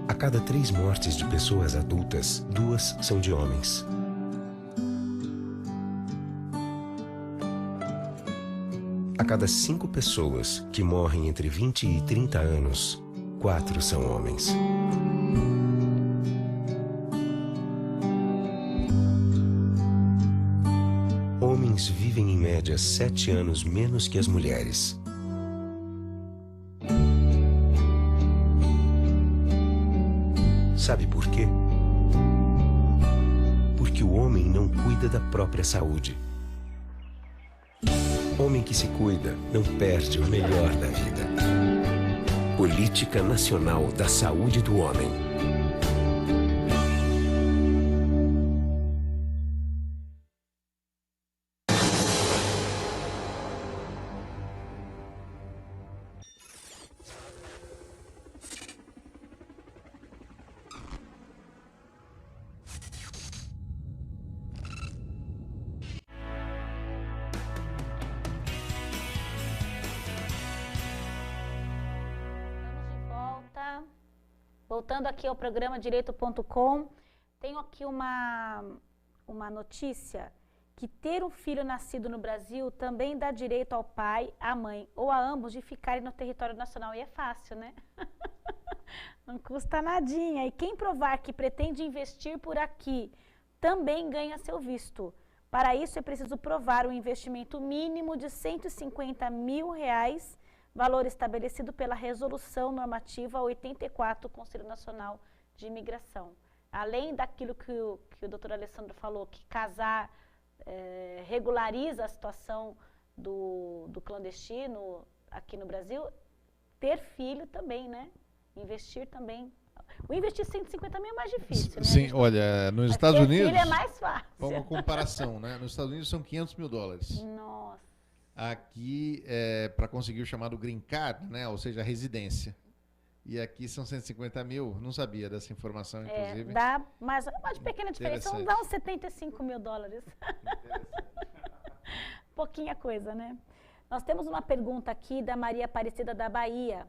A cada 3 mortes de pessoas adultas, 2 são de homens. A cada 5 pessoas que morrem entre 20 e 30 anos, 4 são homens. homens vivem em média 7 anos menos que as mulheres. Sabe por quê? Porque o homem não cuida da própria saúde. Homem que se cuida não perde o melhor da vida. Política Nacional da Saúde do Homem. Voltando aqui ao programa Direito.com, tenho aqui uma notícia que ter um filho nascido no Brasil também dá direito ao pai, à mãe ou a ambos de ficarem no território nacional. E é fácil, né? Não custa nadinha. E quem provar que pretende investir por aqui também ganha seu visto. Para isso é preciso provar um investimento mínimo de R$150 mil, valor estabelecido pela Resolução Normativa 84 do Conselho Nacional de Imigração. Além daquilo que o doutor Alessandro falou, que casar regulariza a situação do clandestino aqui no Brasil, ter filho também, né? Investir também. O investir 150 mil é mais difícil, né? Sim, olha, nos Estados Unidos... Filho é mais fácil. Uma comparação, né? Nos Estados Unidos são $500 mil. Nossa. Aqui, para conseguir o chamado green card, né? Ou seja, a residência. E aqui são 150 mil, não sabia dessa informação, inclusive. Dá uma pequena diferença, dá uns $75 mil. Pouquinha coisa, né? Nós temos uma pergunta aqui da Maria Aparecida da Bahia.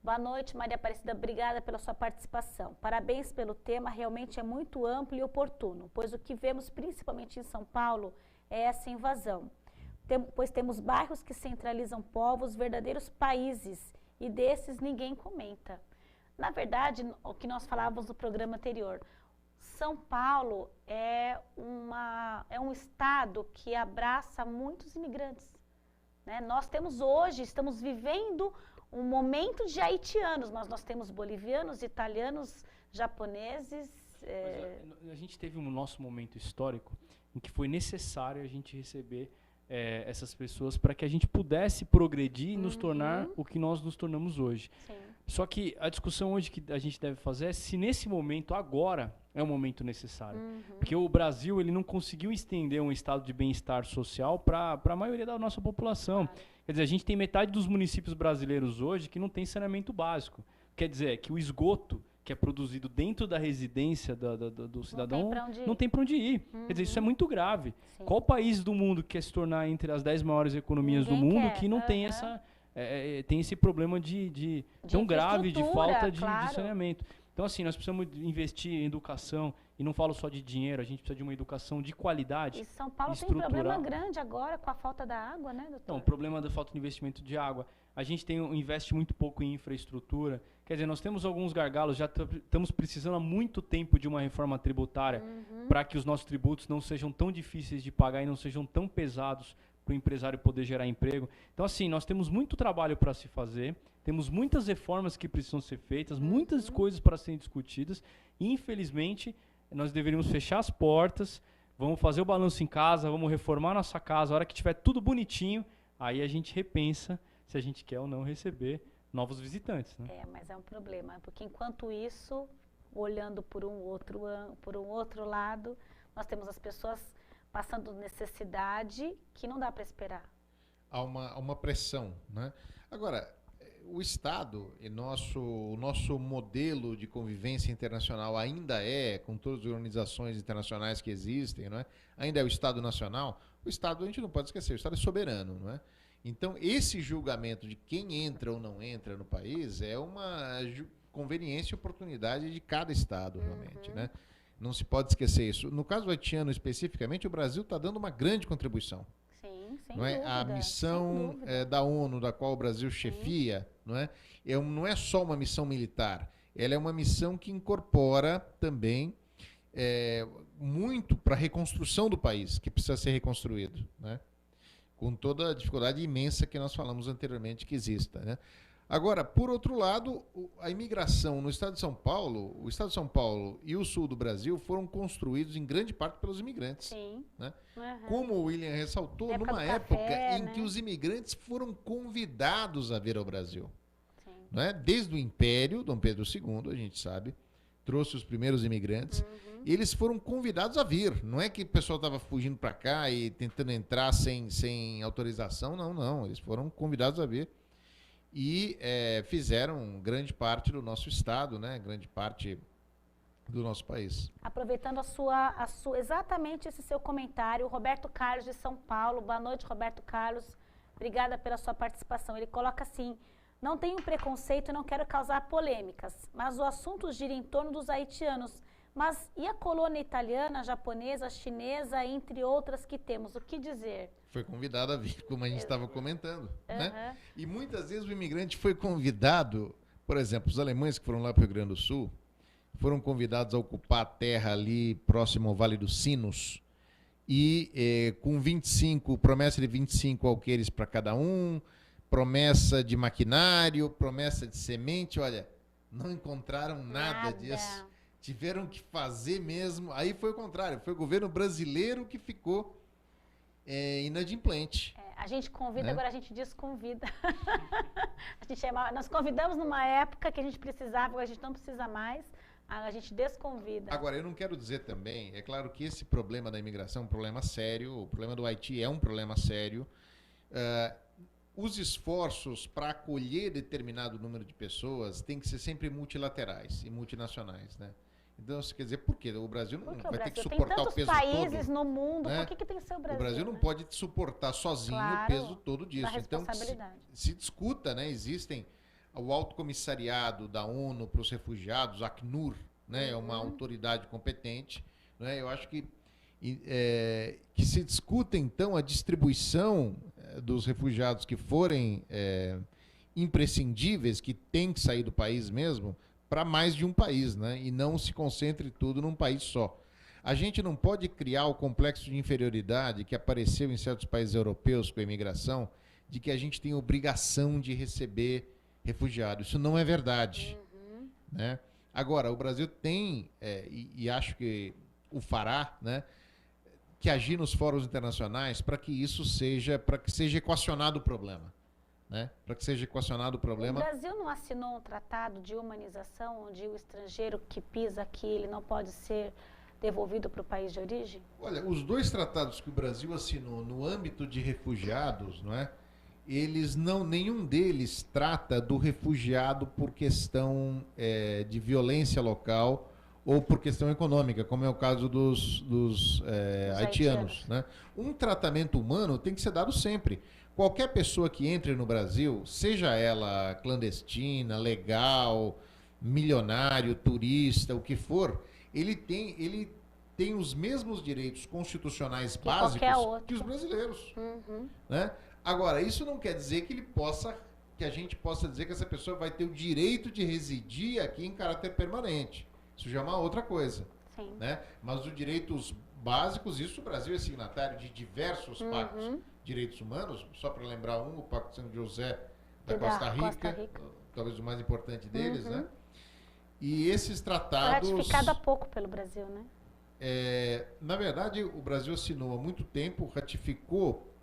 Boa noite, Maria Aparecida, obrigada pela sua participação. Parabéns pelo tema, realmente é muito amplo e oportuno, pois o que vemos principalmente em São Paulo é essa invasão. Pois temos bairros que centralizam povos, verdadeiros países, e desses ninguém comenta. Na verdade, o que nós falávamos no programa anterior, São Paulo é um estado que abraça muitos imigrantes, né? Nós temos hoje, estamos vivendo um momento de haitianos, mas nós temos bolivianos, italianos, japoneses. A gente teve um nosso momento histórico em que foi necessário a gente receber essas pessoas para que a gente pudesse progredir e nos tornar o que nós nos tornamos hoje. Sim. Só que a discussão hoje que a gente deve fazer é se nesse momento, agora, é um momento necessário. Porque o Brasil ele não conseguiu estender um estado de bem-estar social para a maioria da nossa população. Quer dizer, a gente tem metade dos municípios brasileiros hoje que não tem saneamento básico. Quer dizer, que o esgoto que é produzido dentro da residência do cidadão não tem para onde ir. Quer dizer, isso é muito grave. Sim. Qual país do mundo quer se tornar entre as 10 maiores economias do mundo que não tem tem esse problema de tão grave de falta de saneamento? Então, assim, nós precisamos investir em educação, e não falo só de dinheiro, a gente precisa de uma educação de qualidade. E São Paulo tem um problema grande agora com a falta da água, né, doutor? Então, o problema da falta de investimento de água. A gente investe muito pouco em infraestrutura. Quer dizer, nós temos alguns gargalos, já estamos precisando há muito tempo de uma reforma tributária para que os nossos tributos não sejam tão difíceis de pagar e não sejam tão pesados para o empresário poder gerar emprego. Então, assim, nós temos muito trabalho para se fazer, temos muitas reformas que precisam ser feitas, muitas coisas para serem discutidas, e, infelizmente, nós deveríamos fechar as portas, vamos fazer o balanço em casa, vamos reformar nossa casa, a hora que tiver tudo bonitinho, aí a gente repensa se a gente quer ou não receber novos visitantes, né? Mas é um problema, porque enquanto isso, olhando por um outro lado, nós temos as pessoas passando necessidade que não dá para esperar. Há uma pressão, né? Agora, o Estado e o nosso modelo de convivência internacional ainda com todas as organizações internacionais que existem, não é? Ainda é o Estado nacional. O Estado, a gente não pode esquecer, o Estado é soberano, não é? Então, esse julgamento de quem entra ou não entra no país é uma conveniência e oportunidade de cada Estado, realmente, né? Não se pode esquecer isso. No caso haitiano, especificamente, o Brasil está dando uma grande contribuição. Sim, sem não é? dúvida, a missão da ONU, da qual o Brasil chefia, não é? Não é só uma missão militar. Ela é uma missão que incorpora também muito para a reconstrução do país, que precisa ser reconstruído, né? Com toda a dificuldade imensa que nós falamos anteriormente que exista, né? Agora, por outro lado, a imigração no estado de São Paulo, o estado de São Paulo e o sul do Brasil foram construídos em grande parte pelos imigrantes. Sim. Né? Como o William ressaltou, numa época em que os imigrantes foram convidados a vir ao Brasil. Né? Desde o Império, Dom Pedro II, a gente sabe, trouxe os primeiros imigrantes, e eles foram convidados a vir. Não é que o pessoal estava fugindo para cá e tentando entrar sem autorização, não. Eles foram convidados a vir. E fizeram grande parte do nosso estado, né? Grande parte do nosso país. Aproveitando exatamente esse seu comentário, o Roberto Carlos de São Paulo. Boa noite, Roberto Carlos. Obrigada pela sua participação. Ele coloca assim: não tenho preconceito e não quero causar polêmicas, mas o assunto gira em torno dos haitianos. Mas e a colônia italiana, japonesa, chinesa, entre outras que temos? O que dizer? Foi convidado a vir, como a gente estava comentando. Né? E muitas vezes o imigrante foi convidado, por exemplo, os alemães que foram lá para o Rio Grande do Sul, foram convidados a ocupar a terra ali próximo ao Vale dos Sinos, e com promessa de 25 alqueires para cada um, promessa de maquinário, promessa de semente, olha, não encontraram nada disso. Tiveram que fazer mesmo. Aí foi o contrário, foi o governo brasileiro que ficou inadimplente. A gente convida, agora a gente desconvida. Nós convidamos numa época que a gente precisava, agora a gente não precisa mais, a gente desconvida. Agora, eu não quero dizer também, é claro que esse problema da imigração é um problema sério, o problema do Haiti é um problema sério. Os esforços para acolher determinado número de pessoas têm que ser sempre multilaterais e multinacionais, né? Então, isso quer dizer, por quê? O Brasil não vai ter que suportar o peso todo. Tem tantos países no mundo, por que tem que ser o Brasil? O Brasil não pode suportar sozinho o peso todo disso. Então, se discuta, né? Existem o Alto Comissariado da ONU para os Refugiados, ACNUR, né? É uma autoridade competente, né? Eu acho que se discuta, então, a distribuição dos refugiados que forem imprescindíveis, que têm que sair do país mesmo, para mais de um país, né? E não se concentre tudo num país só. A gente não pode criar o complexo de inferioridade que apareceu em certos países europeus com a imigração, de que a gente tem obrigação de receber refugiados. Isso não é verdade. Né? Agora, o Brasil tem, e acho que o fará, né? Que agir nos fóruns internacionais para que isso seja equacionado o problema. Né? Para que seja equacionado o problema. O Brasil não assinou um tratado de humanização onde o estrangeiro que pisa aqui ele não pode ser devolvido para o país de origem? Olha, os dois tratados que o Brasil assinou no âmbito de refugiados, não é? Nenhum deles trata do refugiado por questão de violência local ou por questão econômica, como é o caso dos haitianos. Né? Um tratamento humano tem que ser dado sempre. Qualquer pessoa que entre no Brasil, seja ela clandestina, legal, milionário, turista, o que for, ele tem os mesmos direitos constitucionais básicos que os brasileiros. Né? Agora, isso não quer dizer que a gente possa dizer que essa pessoa vai ter o direito de residir aqui em caráter permanente. Isso já é uma outra coisa. Né? Mas os direitos básicos, isso o Brasil é signatário de diversos pactos. Direitos humanos, só para lembrar o Pacto de São José da Costa Rica, talvez o mais importante deles, né? E esses tratados... Foi ratificado há pouco pelo Brasil, né? Na verdade, o Brasil assinou há muito tempo, ratificou,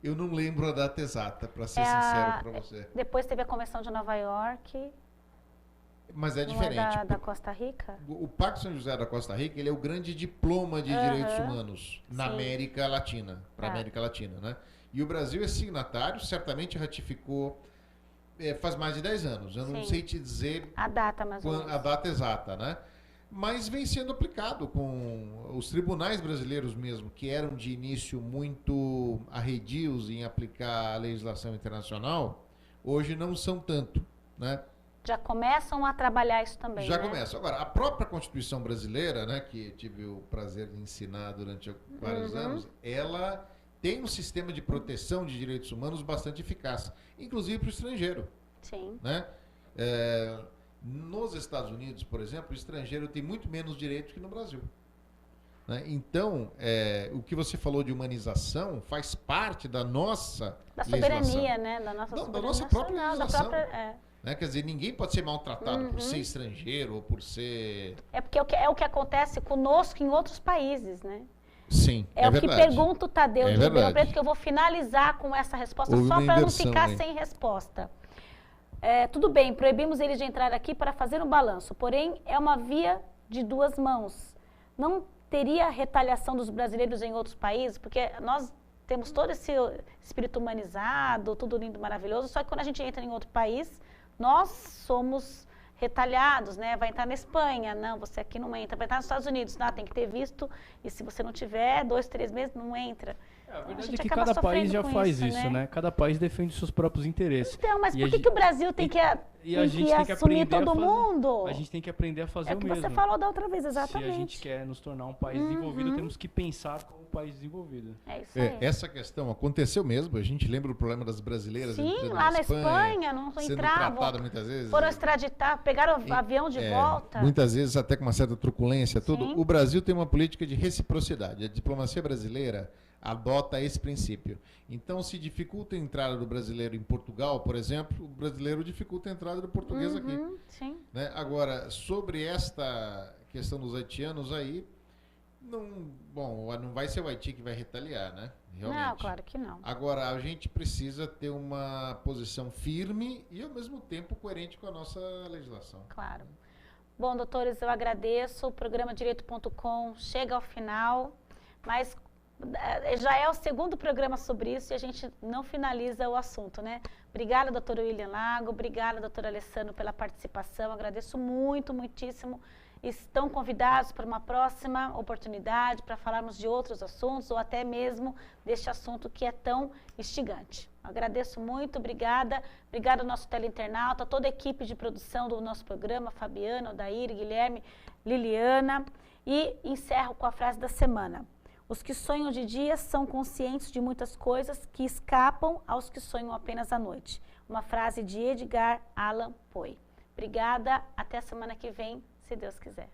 eu não lembro a data exata, para ser sincero para você. Depois teve a Convenção de Nova York... Mas é diferente. Da Costa Rica? O Pacto São José da Costa Rica, ele é o grande diploma de direitos humanos na América Latina, para a América Latina, né? E o Brasil é signatário, certamente ratificou faz mais de 10 anos. Eu não sei te dizer a data, a data exata, né? Mas vem sendo aplicado com os tribunais brasileiros mesmo, que eram de início muito arredios em aplicar a legislação internacional, hoje não são tanto, né? Já começam a trabalhar isso também, Já começam. Agora, a própria Constituição brasileira, né, que tive o prazer de ensinar durante vários anos, ela tem um sistema de proteção de direitos humanos bastante eficaz, inclusive para o estrangeiro. Sim. Né? Nos Estados Unidos, por exemplo, o estrangeiro tem muito menos direitos que no Brasil. Né? Então, o que você falou de humanização faz parte da nossa soberania, né? Da nossa Não, soberania da nossa própria nacional, legislação. Né? Quer dizer, ninguém pode ser maltratado por ser estrangeiro ou por ser... É porque é o que acontece conosco em outros países, né? Sim, é o verdade. que pergunta o Tadeu de Ribeirão Preto, que eu vou finalizar com essa resposta só para não ficar sem resposta. Tudo bem, proibimos eles de entrar aqui para fazer um balanço, porém é uma via de duas mãos. Não teria retaliação dos brasileiros em outros países, porque nós temos todo esse espírito humanizado, tudo lindo, maravilhoso, só que quando a gente entra em outro país, nós somos retalhados, né? Vai entrar na Espanha, não, você aqui não entra. Vai entrar nos Estados Unidos, não, tem que ter visto, e se você não tiver 2, 3 meses, não entra. A verdade é que cada país já faz isso, né? Cada país defende os seus próprios interesses. Então, mas por que o Brasil tem que assumir todo mundo? A gente tem que aprender a fazer o mesmo. É o que você falou da outra vez, exatamente. Se a gente quer nos tornar um país desenvolvido, temos que pensar como um país desenvolvido. É isso aí. Essa questão aconteceu mesmo, a gente lembra o problema das brasileiras. Sim, lá na Espanha, não entravam. Muitas vezes. Foram extraditar, pegaram o avião de volta. Muitas vezes até com uma certa truculência, tudo. O Brasil tem uma política de reciprocidade. A diplomacia brasileira adota esse princípio. Então, se dificulta a entrada do brasileiro em Portugal, por exemplo, o brasileiro dificulta a entrada do português aqui. Sim. Né? Agora, sobre esta questão dos haitianos aí, não vai ser o Haiti que vai retaliar, né? Realmente. Não, claro que não. Agora, a gente precisa ter uma posição firme e, ao mesmo tempo, coerente com a nossa legislação. Claro. Bom, doutores, eu agradeço. O programa Direito.com chega ao final, mas já é o segundo programa sobre isso e a gente não finaliza o assunto, né? Obrigada, doutor William Lago, obrigada, doutor Alessandro, pela participação, agradeço muito, muitíssimo. Estão convidados para uma próxima oportunidade para falarmos de outros assuntos ou até mesmo deste assunto que é tão instigante. Agradeço muito, obrigada. Obrigada ao nosso teleinternauta, toda a equipe de produção do nosso programa, Fabiana, Odair, Guilherme, Liliana. E encerro com a frase da semana. Os que sonham de dia são conscientes de muitas coisas que escapam aos que sonham apenas à noite. Uma frase de Edgar Allan Poe. Obrigada, até a semana que vem, se Deus quiser.